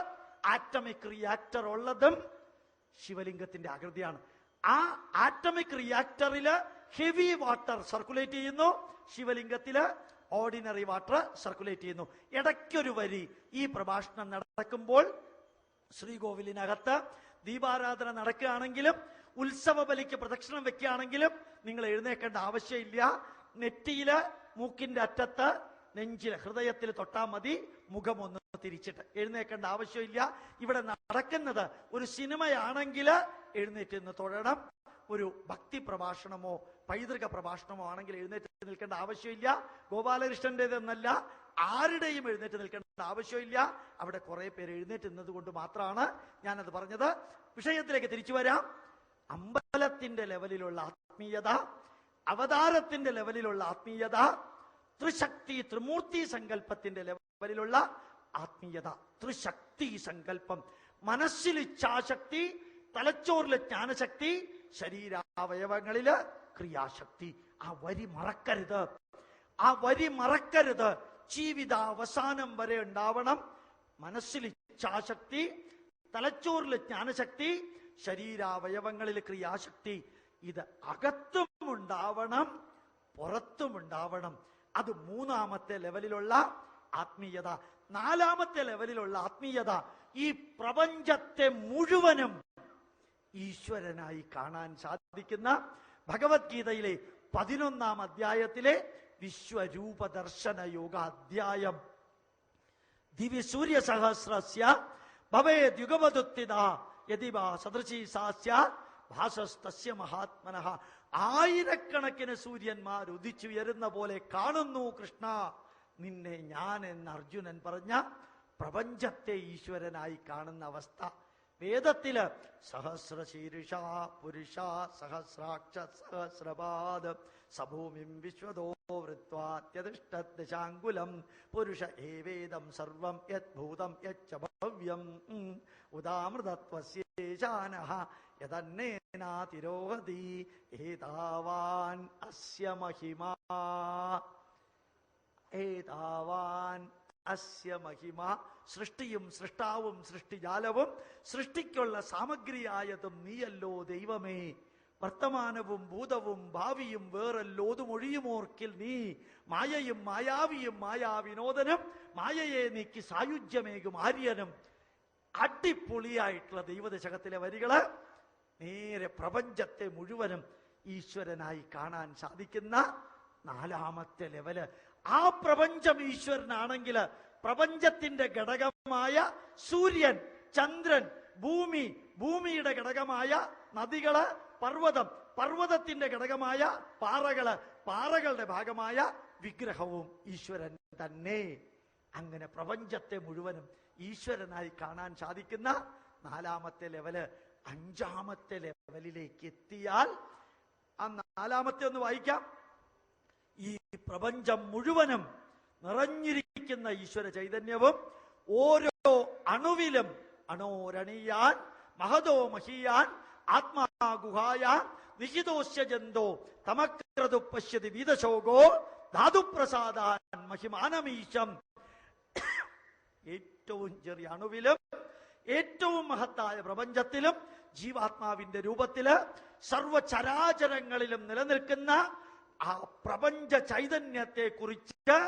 ആറ്റമിക് റിയാക്ടർ ഉള്ളതും ശിവലിംഗത്തിന്റെ ആകൃതിയാണ്. ആ ആറ്റമിക് റിയാക്ടറില് ഹെവി വാട്ടർ സർക്കുലേറ്റ് ചെയ്യുന്നു, ശിവലിംഗത്തില് ഓർഡിനറി വാട്ടർ സർക്കുലേറ്റ് ചെയ്യുന്നു. ഇടയ്ക്കൊരു വരി, ഈ പ്രഭാഷണം നടക്കുമ്പോൾ ശ്രീകോവിലിനകത്ത് ദീപാരാധന നടക്കുകയാണെങ്കിലും ഉത്സവ ബലിക്ക് പ്രദക്ഷിണം വെക്കുകയാണെങ്കിലും നിങ്ങൾ എഴുന്നേക്കേണ്ട ആവശ്യമില്ല. നെറ്റിയില്, മൂക്കിന്റെ അറ്റത്ത്, നെഞ്ചില്, ഹൃദയത്തിൽ തൊട്ടാ മതി, മുഖമൊന്ന് തിരിച്ചിട്ട്. എഴുന്നേക്കേണ്ട ആവശ്യമില്ല. ഇവിടെ നടക്കുന്നത് ഒരു സിനിമയാണെങ്കിൽ എഴുന്നേറ്റ് നിന്ന് തൊഴണം. ഒരു ഭക്തി പ്രഭാഷണമോ പൈതൃക പ്രഭാഷണമോ ആണെങ്കിൽ എഴുന്നേറ്റ് നിൽക്കേണ്ട ആവശ്യമില്ല. ഗോപാലകൃഷ്ണന്റേതെന്നല്ല, ആരുടെയും എഴുന്നേറ്റ് നിൽക്കേണ്ട ആവശ്യമില്ല. അവിടെ കുറെ പേര് എഴുന്നേറ്റ് നിന്നത് കൊണ്ട് മാത്രമാണ് ഞാനത് പറഞ്ഞത്. വിഷയത്തിലേക്ക് തിരിച്ചു വരാം. അമ്പലത്തിന്റെ ലെവലിലുള്ള ആത്മീയത, അവതാരത്തിന്റെ ലെവലിലുള്ള ആത്മീയത, ത്രിമൂർത്തി സങ്കല്പത്തിന്റെ ലെവലിലുള്ള ആത്മീയത. ത്രിശക്തി സങ്കല്പം: മനസ്സിൽ ഇച്ഛാശക്തി, തലച്ചോറിലെ ജ്ഞാനശക്തി, ശരീരാവയവങ്ങളില് ക്രിയാശക്തി. ആ വരി മറക്കരുത്. ജീവിതാവസാനം വരെ ഉണ്ടാവണം. മനസ്സിൽ ഇച്ഛാശക്തി, തലച്ചോറിലെ ജ്ഞാനശക്തി, ശരീരാവയവങ്ങളിൽ ക്രിയാശക്തി. ഇത് അകത്തും ഉണ്ടാവണം, പുറത്തും ഉണ്ടാവണം. അത് 3ാമത്തെ ലെവലിലുള്ള ആത്മീയത. 4ാമത്തെ ലെവലിലുള്ള ആത്മീയത ഈ പ്രപഞ്ചത്തെ മുഴുവനും ഈശ്വരനായി കാണാൻ സാധിക്കുന്ന ഭഗവത്ഗീതയിലെ 11ാം അധ്യായത്തിലെ വിശ്വരൂപ ദർശന യോഗ അധ്യായം. ദിവ്യ സൂര്യ സഹസ്രസ്യ ഭവേദ് യുഗപതുത്തിത യതിവാ സദൃശീ സാസ്യ ഭാസസ്തസ്യ മഹാത്മനഃ. ആയിരക്കണക്കിന് സൂര്യന്മാർ ഉദിച്ചുയരുന്ന പോലെ കാണുന്നു കൃഷ്ണ നിന്നെ ഞാൻ എന്ന് അർജുനൻ പറഞ്ഞ പ്രപഞ്ചത്തെ ഈശ്വരനായി കാണുന്ന അവസ്ഥ. വേദത്തില് സഹസ്രശീർഷ പുരുഷ സഹസ്രാക്ഷ സഹസ്രപാദ് സഭൂമിം വിശ്വതോ വൃത്വാത്യതിഷ്ഠദശാങ്കുലം പുരുഷ ഏവേദം സർവം യദ്ഭൂതം യച്ച ഭവ്യം ഉദാമൃതത്വസ്യേശാനഃ യദന്നേ തിരോഹതി ഏതാവാൻ അസ്യ മഹിമാ ഏതാവാൻ അസ്യ മഹിമ. സൃഷ്ടിയും സൃഷ്ടാവും സൃഷ്ടിജാലവും സൃഷ്ടിക്കുള്ള സാമഗ്രിയായതും നീയല്ലോ ദൈവമേ. വർത്തമാനവും ഭൂതവും ഭാവിയും വേറെല്ലോതുമൊഴിയുമോർക്കിൽ നീ. മായയും മായാവിയും മായാവിനോദനും മായയെ നീക്കി സായുജ്യമേകും ആര്യനും. അടിപൊളിയായിട്ടുള്ള ദൈവദശകത്തിലെ വരികള് നേരെ പ്രപഞ്ചത്തെ മുഴുവനും ഈശ്വരനായി കാണാൻ സാധിക്കുന്ന നാലാമത്തെ ലെവല്. ആ പ്രപഞ്ചം ഈശ്വരനാണെങ്കിൽ പ്രപഞ്ചത്തിന്റെ ഘടകമായ സൂര്യൻ, ചന്ദ്രൻ, ഭൂമി, ഭൂമിയുടെ ഘടകമായ നദികള്, പർവ്വതം, പർവ്വതത്തിന്റെ ഘടകമായ പാറകള്, പാറകളുടെ ഭാഗമായ വിഗ്രഹവും ഈശ്വരൻ തന്നെ. അങ്ങനെ പ്രപഞ്ചത്തെ മുഴുവനും ഈശ്വരനായി കാണാൻ സാധിക്കുന്ന നാലാമത്തെ ലെവല്. അഞ്ചാമത്തെ ലെവലിലേക്ക് എത്തിയാൽ, ആ നാലാമത്തെ ഒന്ന് വായിക്കാം. ഈ പ്രപഞ്ചം മുഴുവനും നിറഞ്ഞിരിക്കുന്ന ഈശ്വര ചൈതന്യവും ഓരോ അണുവിലും അണോരണീയാൻ മഹതോ മഹീയാൻ ആത്മാ ഗുഹായാൻ നിഹിതോസ്യ ജന്തോ തമക്രതു പശ്യതി വീതശോകോ ധാതുപ്രസാദാൻ മഹിമാനമീശം. ഏറ്റവും ചെറിയ അണുവിലും ഏറ്റവും മഹത്തായ പ്രപഞ്ചത്തിലും ജീവാത്മാവിന്റെ രൂപത്തില് സർവചരാചരങ്ങളിലും നിലനിൽക്കുന്ന ആ പ്രപഞ്ച ചൈതന്യത്തെ കുറിച്ച്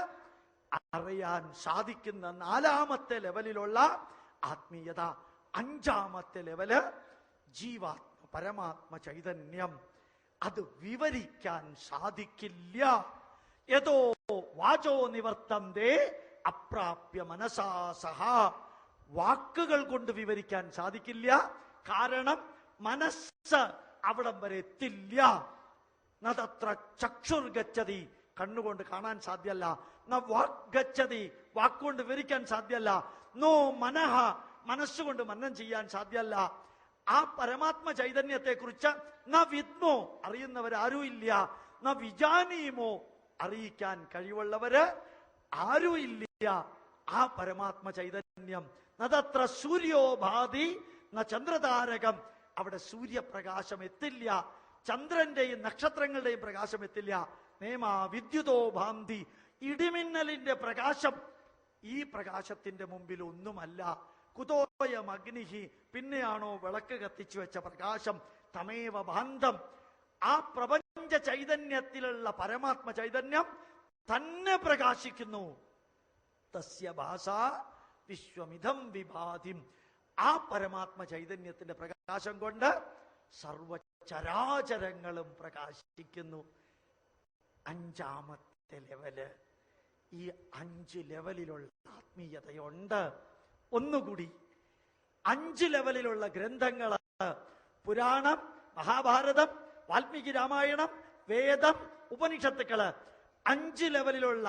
അറിയാൻ സാധിക്കുന്ന നാലാമത്തെ ലെവലിലുള്ള ആത്മീയത. അഞ്ചാമത്തെ ലെവല് ജീവാത്മ പരമാത്മ ചൈതന്യം. അത് വിവരിക്കാൻ സാധിക്കില്ല. യതോ വാചോ നിവർത്തന്തേ അപ്രാപ്യ മനസാ സഹ. വാക്കുകൾ കൊണ്ട് വിവരിക്കാൻ സാധിക്കില്ല. കാരണം മനസ്സ് അവിടം വരെ എത്തില്ല. നതത്ര ചക്ഷുർ ഗച്ഛതി, കണ്ണുകൊണ്ട് കാണാൻ സാധ്യല്ല. ന വാക് ഗച്ഛതി, വാക്കുകൊണ്ട് വിവരിക്കാൻ സാധ്യല്ല. നോ മനഃ, മനസ്സുകൊണ്ട് മനനം ചെയ്യാൻ സാധ്യല്ല. ആ പരമാത്മ ചൈതന്യത്തെ കുറിച്ച് ന വിദ്മോ, അറിയുന്നവരാരും ഇല്ല. ന വിജാനീമോ, അറിയിക്കാൻ കഴിവുള്ളവര് ആരും ഇല്ല. ആ പരമാത്മ ചൈതന്യം. നതത്ര സൂര്യോ ഭാതി ന ചന്ദ്രതാരകം, അവിടെ സൂര്യപ്രകാശം എത്തില്ല. ചന്ദ്രന്റെയും നക്ഷത്രങ്ങളുടെയും പ്രകാശം എത്തില്ല. നേമ വിദ്യുതോ ഭാന്തി, ഇടിമിന്നലിന്റെ പ്രകാശം ഈ പ്രകാശത്തിന്റെ മുമ്പിൽ ഒന്നുമല്ല. കുതോയം അഗ്നിഹി, പിന്നെയാണോ വിളക്ക് കത്തിച്ചു വെച്ച പ്രകാശം. തമേവ ഭാന്തം, ആ പ്രപഞ്ച ചൈതന്യത്തിലുള്ള പരമാത്മ ചൈതന്യം തന്നെ പ്രകാശിക്കുന്നു. തസ്യ ഭാസ വിശ്വമിധം വിഭാതിം, ആ പരമാത്മ ചൈതന്യത്തിന്റെ പ്രകാശം കൊണ്ട് സർവചരാചരങ്ങളും പ്രകാശിക്കുന്നു. അഞ്ചാമത്തെ ലെവല്. ഈ 5 ലെവലിലുള്ള ആത്മീയതയുണ്ട്. ഒന്നുകൂടി 5 ലെവലിലുള്ള ഗ്രന്ഥങ്ങള്: പുരാണം, മഹാഭാരതം, വാൽമീകി രാമായണം, വേദം, ഉപനിഷത്തുക്കള്. 5 ലെവലിലുള്ള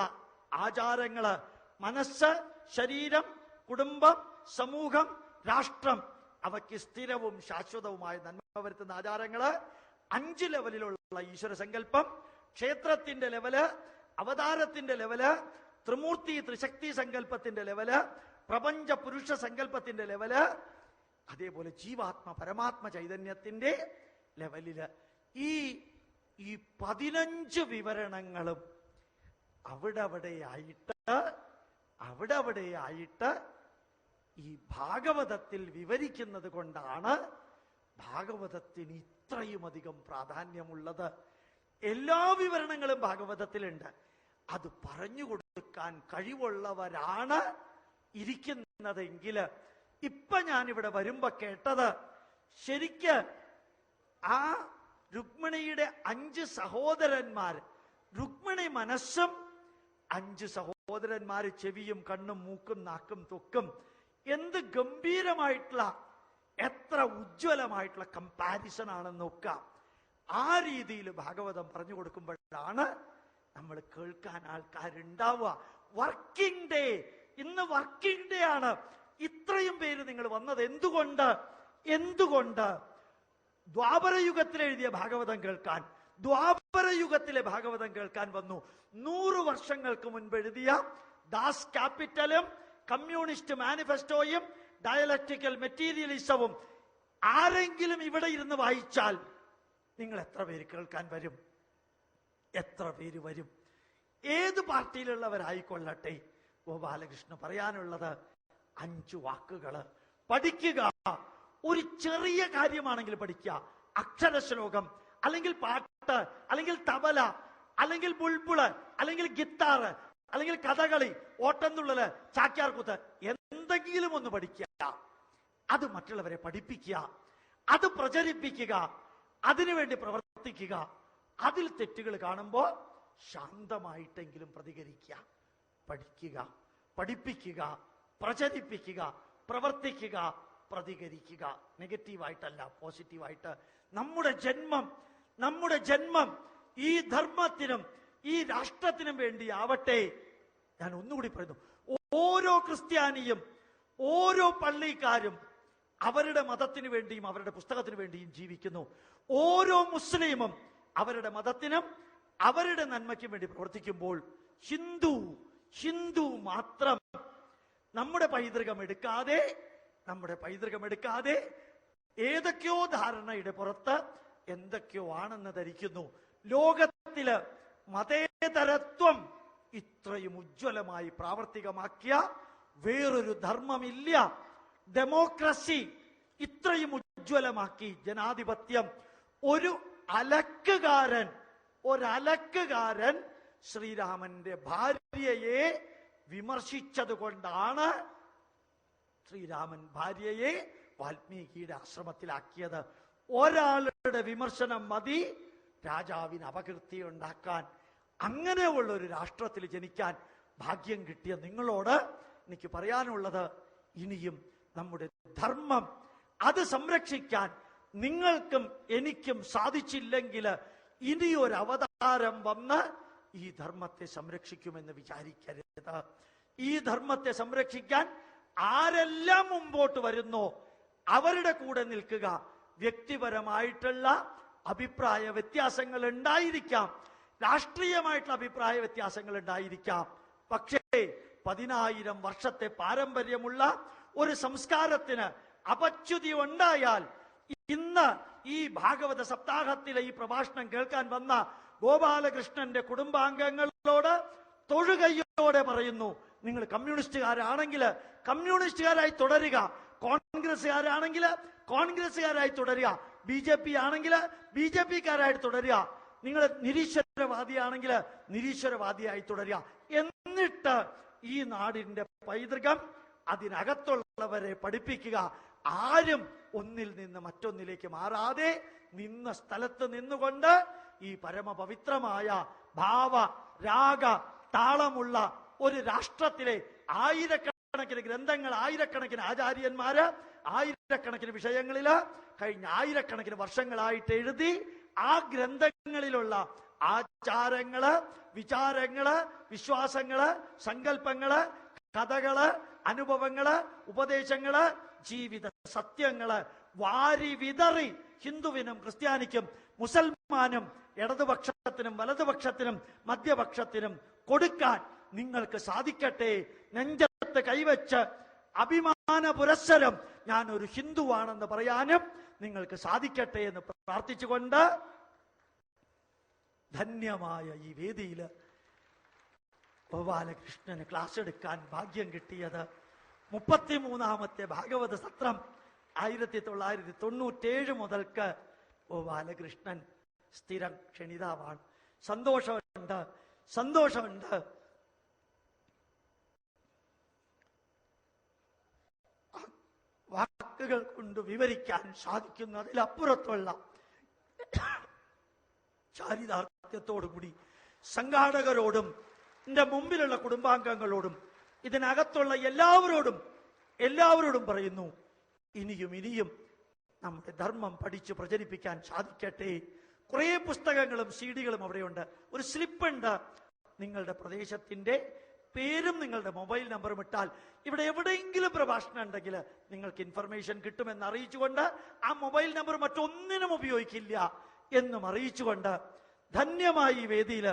ആചാരങ്ങള്: മനസ്സ്, ശരീരം, കുടുംബം, സമൂഹം, രാഷ്ട്രം. അവയ്ക്ക് സ്ഥിരവും ശാശ്വതവുമായ നന്മ വരുത്തുന്ന ആചാരങ്ങള്. 5 ലെവലിലുള്ള ഈശ്വര സങ്കല്പം: ക്ഷേത്രത്തിന്റെ ലെവല്, അവതാരത്തിന്റെ ലെവല്, ത്രിമൂർത്തി ത്രിശക്തി സങ്കല്പത്തിന്റെ ലെവല്, പ്രപഞ്ച പുരുഷ സങ്കല്പത്തിന്റെ ലെവല്, അതേപോലെ ജീവാത്മ പരമാത്മ ചൈതന്യത്തിന്റെ ലെവലില്. ഈ 15 വിവരണങ്ങളും അവിടെയായിട്ട് ഈ ഭാഗവതത്തിൽ വിവരിക്കുന്നത് കൊണ്ടാണ് ഭാഗവതത്തിന് ഇത്രയും അധികം പ്രാധാന്യമുള്ളത്. എല്ലാ വിവരണങ്ങളും ഭാഗവതത്തിലുണ്ട്. അത് പറഞ്ഞു കൊടുക്കാൻ കഴിവുള്ളവരാണ് ഇരിക്കുന്നതെങ്കിൽ, ഇപ്പൊ ഞാനിവിടെ വരുമ്പോ കേട്ടത് ശരിക്ക് ആ രുക്മിണിയുടെ 5 സഹോദരന്മാർ, രുക്മിണി മനസ്സും 5 സഹോദരന്മാര് ചെവിയും കണ്ണും മൂക്കും നാക്കും തൊക്കും. എന്ത് ഗംഭീരമായിട്ടുള്ള, എത്ര ഉജ്ജ്വലമായിട്ടുള്ള കമ്പാരിസൺ ആണെന്ന് നോക്കാം. ആ രീതിയിൽ ഭാഗവതം പറഞ്ഞു കൊടുക്കുമ്പോഴാണ് നമ്മൾ കേൾക്കാൻ ആൾക്കാരുണ്ടാവുക. വർക്കിംഗ് ഡേ, ഇന്ന് വർക്കിംഗ് ഡേ ആണ്. ഇത്രയും പേര് നിങ്ങൾ വന്നത് എന്തുകൊണ്ട്? ദ്വാപരയുഗത്തിൽ എഴുതിയ ഭാഗവതം കേൾക്കാൻ, ദ്വാപരയുഗത്തിലെ ഭാഗവതം കേൾക്കാൻ വന്നു. 100 വർഷങ്ങൾക്ക് മുൻപ് എഴുതിയ ദാസ് ക്യാപിറ്റലും കമ്മ്യൂണിസ്റ്റ് മാനിഫെസ്റ്റോയും ഡയലക്ടിക്കൽ മെറ്റീരിയലിസവും ആരെങ്കിലും ഇവിടെ ഇരുന്ന് വായിച്ചാൽ നിങ്ങൾ എത്ര പേര് കേൾക്കാൻ വരും? എത്ര പേര് വരും? ഏത് പാർട്ടിയിലുള്ളവരായിക്കൊള്ളട്ടെ, ഗോപാലകൃഷ്ണൻ പറയാനുള്ളത് 5 വാക്കുകള് പഠിക്കുക. ഒരു ചെറിയ കാര്യമാണെങ്കിൽ പഠിക്കുക. അക്ഷരശ്ലോകം, അല്ലെങ്കിൽ പാട്ട്, അല്ലെങ്കിൽ തബല, അല്ലെങ്കിൽ ബുൾബുള്, അല്ലെങ്കിൽ ഗിത്താറ്, അല്ലെങ്കിൽ കഥകളി, ഓട്ടംതുള്ളല്, ചാക്യാർകൂത്ത്, എന്തെങ്കിലും ഒന്ന് പഠിക്കുക. അത് മറ്റുള്ളവരെ പഠിപ്പിക്കുക, അത് പ്രചരിപ്പിക്കുക, അതിനുവേണ്ടി പ്രവർത്തിക്കുക. അതിൽ തെറ്റുകൾ കാണുമ്പോൾ ശാന്തമായിട്ടെങ്കിലും പ്രതികരിക്കുക. പഠിക്കുക, പഠിപ്പിക്കുക, പ്രചരിപ്പിക്കുക, പ്രവർത്തിക്കുക, പ്രതികരിക്കുക. നെഗറ്റീവായിട്ടല്ല, പോസിറ്റീവായിട്ട്. നമ്മുടെ ജന്മം ഈ ധർമ്മത്തിനും ഈ രാഷ്ട്രത്തിനും വേണ്ടി ആവട്ടെ. ഞാൻ ഒന്നുകൂടി പറയുന്നു, ഓരോ ക്രിസ്ത്യാനിയും ഓരോ പള്ളിക്കാരും അവരുടെ മതത്തിന് വേണ്ടിയും അവരുടെ പുസ്തകത്തിന് വേണ്ടിയും ജീവിക്കുന്നു. ഓരോ മുസ്ലിമും അവരുടെ മതത്തിനും അവരുടെ നന്മയ്ക്കും വേണ്ടി പ്രവർത്തിക്കുമ്പോൾ ഹിന്ദു മാത്രം നമ്മുടെ പൈതൃകം എടുക്കാതെ ഏതൊക്കെയോ ധാരണയുടെ പുറത്ത് എന്തൊക്കെയോ ആണെന്ന് ധരിക്കുന്നു. ലോകത്തില് മതേതരത്വം ഇത്രയും ഉജ്ജ്വലമായി പ്രാവർത്തികമാക്കിയ വേറൊരു ധർമ്മമില്ല. ഡെമോക്രസി ഇത്രയും ഉജ്ജ്വലമാക്കി, ജനാധിപത്യം. ഒരു അലക്കുകാരൻ ശ്രീരാമന്റെ ഭാര്യയെ വിമർശിച്ചത് കൊണ്ടാണ് ശ്രീരാമൻ ഭാര്യയെ വാൽമീകിയുടെ ആശ്രമത്തിലാക്കിയത്. ഒരാളുടെ വിമർശനം മതി രാജാവിന് അപകീർത്തി ഉണ്ടാക്കാൻ. അങ്ങനെയുള്ള ഒരു രാഷ്ട്രത്തിൽ ജനിക്കാൻ ഭാഗ്യം കിട്ടിയ നിങ്ങളോട് എനിക്ക് പറയാനുള്ളത്, ഇനിയും നമ്മുടെ ധർമ്മം അത് സംരക്ഷിക്കാൻ നിങ്ങൾക്കും എനിക്കും സാധിച്ചില്ലെങ്കിൽ ഇനിയൊരു അവതാരം വന്ന് ഈ ധർമ്മത്തെ സംരക്ഷിക്കുമെന്ന് വിചാരിക്കരുത്. ഈ ധർമ്മത്തെ സംരക്ഷിക്കാൻ ആരെല്ലാം മുമ്പോട്ട് വരുന്നോ അവരുടെ കൂടെ നിൽക്കുക. വ്യക്തിപരമായിട്ടുള്ള അഭിപ്രായ വ്യത്യാസങ്ങൾ ഉണ്ടായിരിക്കാം, രാഷ്ട്രീയമായിട്ടുള്ള അഭിപ്രായ വ്യത്യാസങ്ങൾ ഉണ്ടായിരിക്കാം. പക്ഷേ 10,000 വർഷത്തെ പാരമ്പര്യമുള്ള ഒരു സംസ്കാരത്തിന് അപച്യുതി ഉണ്ടായാൽ, ഇന്ന് ഈ ഭാഗവത സപ്താഹത്തിലെ ഈ പ്രഭാഷണം കേൾക്കാൻ വന്ന ഗോപാലകൃഷ്ണന്റെ കുടുംബാംഗങ്ങളോട് തൊഴുകൈയോടെ പറയുന്നു, നിങ്ങൾ കമ്മ്യൂണിസ്റ്റുകാരാണെങ്കിൽ കമ്മ്യൂണിസ്റ്റുകാരായി തുടരുക, കോൺഗ്രസ്സുകാരാണെങ്കിൽ കോൺഗ്രസ്സുകാരായി തുടരുക, BJP ആണെങ്കിൽ BJPക്കാരായിട്ട് തുടരുക, നിങ്ങൾ നിരീശ്വരവാദിയാണെങ്കിൽ നിരീശ്വരവാദിയായി തുടരുക. എന്നിട്ട് ഈ നാടിന്റെ പൈതൃകം അതിനകത്തുള്ളവരെ പഠിപ്പിക്കുക. ആരും ഒന്നിൽ നിന്ന് മറ്റൊന്നിലേക്ക് മാറാതെ നിന്ന സ്ഥലത്ത് നിന്നുകൊണ്ട് ഈ പരമപവിത്രമായ ഭാവ രാഗ താളമുള്ള ഒരു രാഷ്ട്രത്തിലെ ആയിരക്കണക്കിന് ഗ്രന്ഥങ്ങൾ, ആയിരക്കണക്കിന് ആചാര്യന്മാര് ആയിരക്കണക്കിന് വിഷയങ്ങളില് കഴിഞ്ഞ ആയിരക്കണക്കിന് വർഷങ്ങളായിട്ട് എഴുതി, ആ ഗ്രന്ഥങ്ങളിലുള്ള ആചാരങ്ങള്, വിചാരങ്ങള്, വിശ്വാസങ്ങള്, സങ്കല്പങ്ങള്, കഥകള്, അനുഭവങ്ങള്, ഉപദേശങ്ങള്, ജീവിത സത്യങ്ങള് വാരി വിതറി ഹിന്ദുവിനും ക്രിസ്ത്യാനിക്കും മുസൽമാനും ഇടതുപക്ഷത്തിനും വലതുപക്ഷത്തിനും മധ്യപക്ഷത്തിനും കൊടുക്കാൻ നിങ്ങൾക്ക് സാധിക്കട്ടെ. നെഞ്ചത്ത് കൈവച്ച് അഭിമാന പുരസ്സരം ഞാൻ ഒരു ഹിന്ദുവാണെന്ന് പറയാനും നിങ്ങൾക്ക് സാധിക്കട്ടെ എന്ന് പ്രാർത്ഥിച്ചുകൊണ്ട്, ധന്യമായ ഈ വേദിയിൽ ഗോപാലകൃഷ്ണന് ക്ലാസ് എടുക്കാൻ ഭാഗ്യം കിട്ടിയത് 33ാമത്തെ ഭാഗവത സത്രം 1997 മുതൽക്ക് ഗോപാലകൃഷ്ണൻ സ്ഥിരം ക്ഷണിതാവാണ്. സന്തോഷമുണ്ട്. വാക്കുകൾ കൊണ്ട് വിവരിക്കാൻ സാധിക്കുന്നതിലപ്പുറത്തുള്ള ചാരിതാർത്ഥ്യത്തോടുകൂടി സംഘാടകരോടും എന്റെ മുമ്പിലുള്ള കുടുംബാംഗങ്ങളോടും ഇതിനകത്തുള്ള എല്ലാവരോടും പറയുന്നു, ഇനിയും നമ്മുടെ ധർമ്മം പഠിച്ച് പ്രചരിപ്പിക്കാൻ സാധിക്കട്ടെ. കുറെ പുസ്തകങ്ങളും CD-കളും അവിടെയുണ്ട്. ഒരു സ്ലിപ്പുണ്ട്. നിങ്ങളുടെ പ്രദേശത്തിന്റെ പേരും നിങ്ങളുടെ മൊബൈൽ നമ്പറും ഇട്ടാൽ ഇവിടെ എവിടെയെങ്കിലും പ്രഭാഷണം ഉണ്ടെങ്കിൽ നിങ്ങൾക്ക് ഇൻഫർമേഷൻ കിട്ടുമെന്ന് അറിയിച്ചുകൊണ്ട്, ആ മൊബൈൽ നമ്പർ മറ്റൊന്നിനും ഉപയോഗിക്കില്ല എന്നും അറിയിച്ചുകൊണ്ട്, ധന്യമായി വേദിയിൽ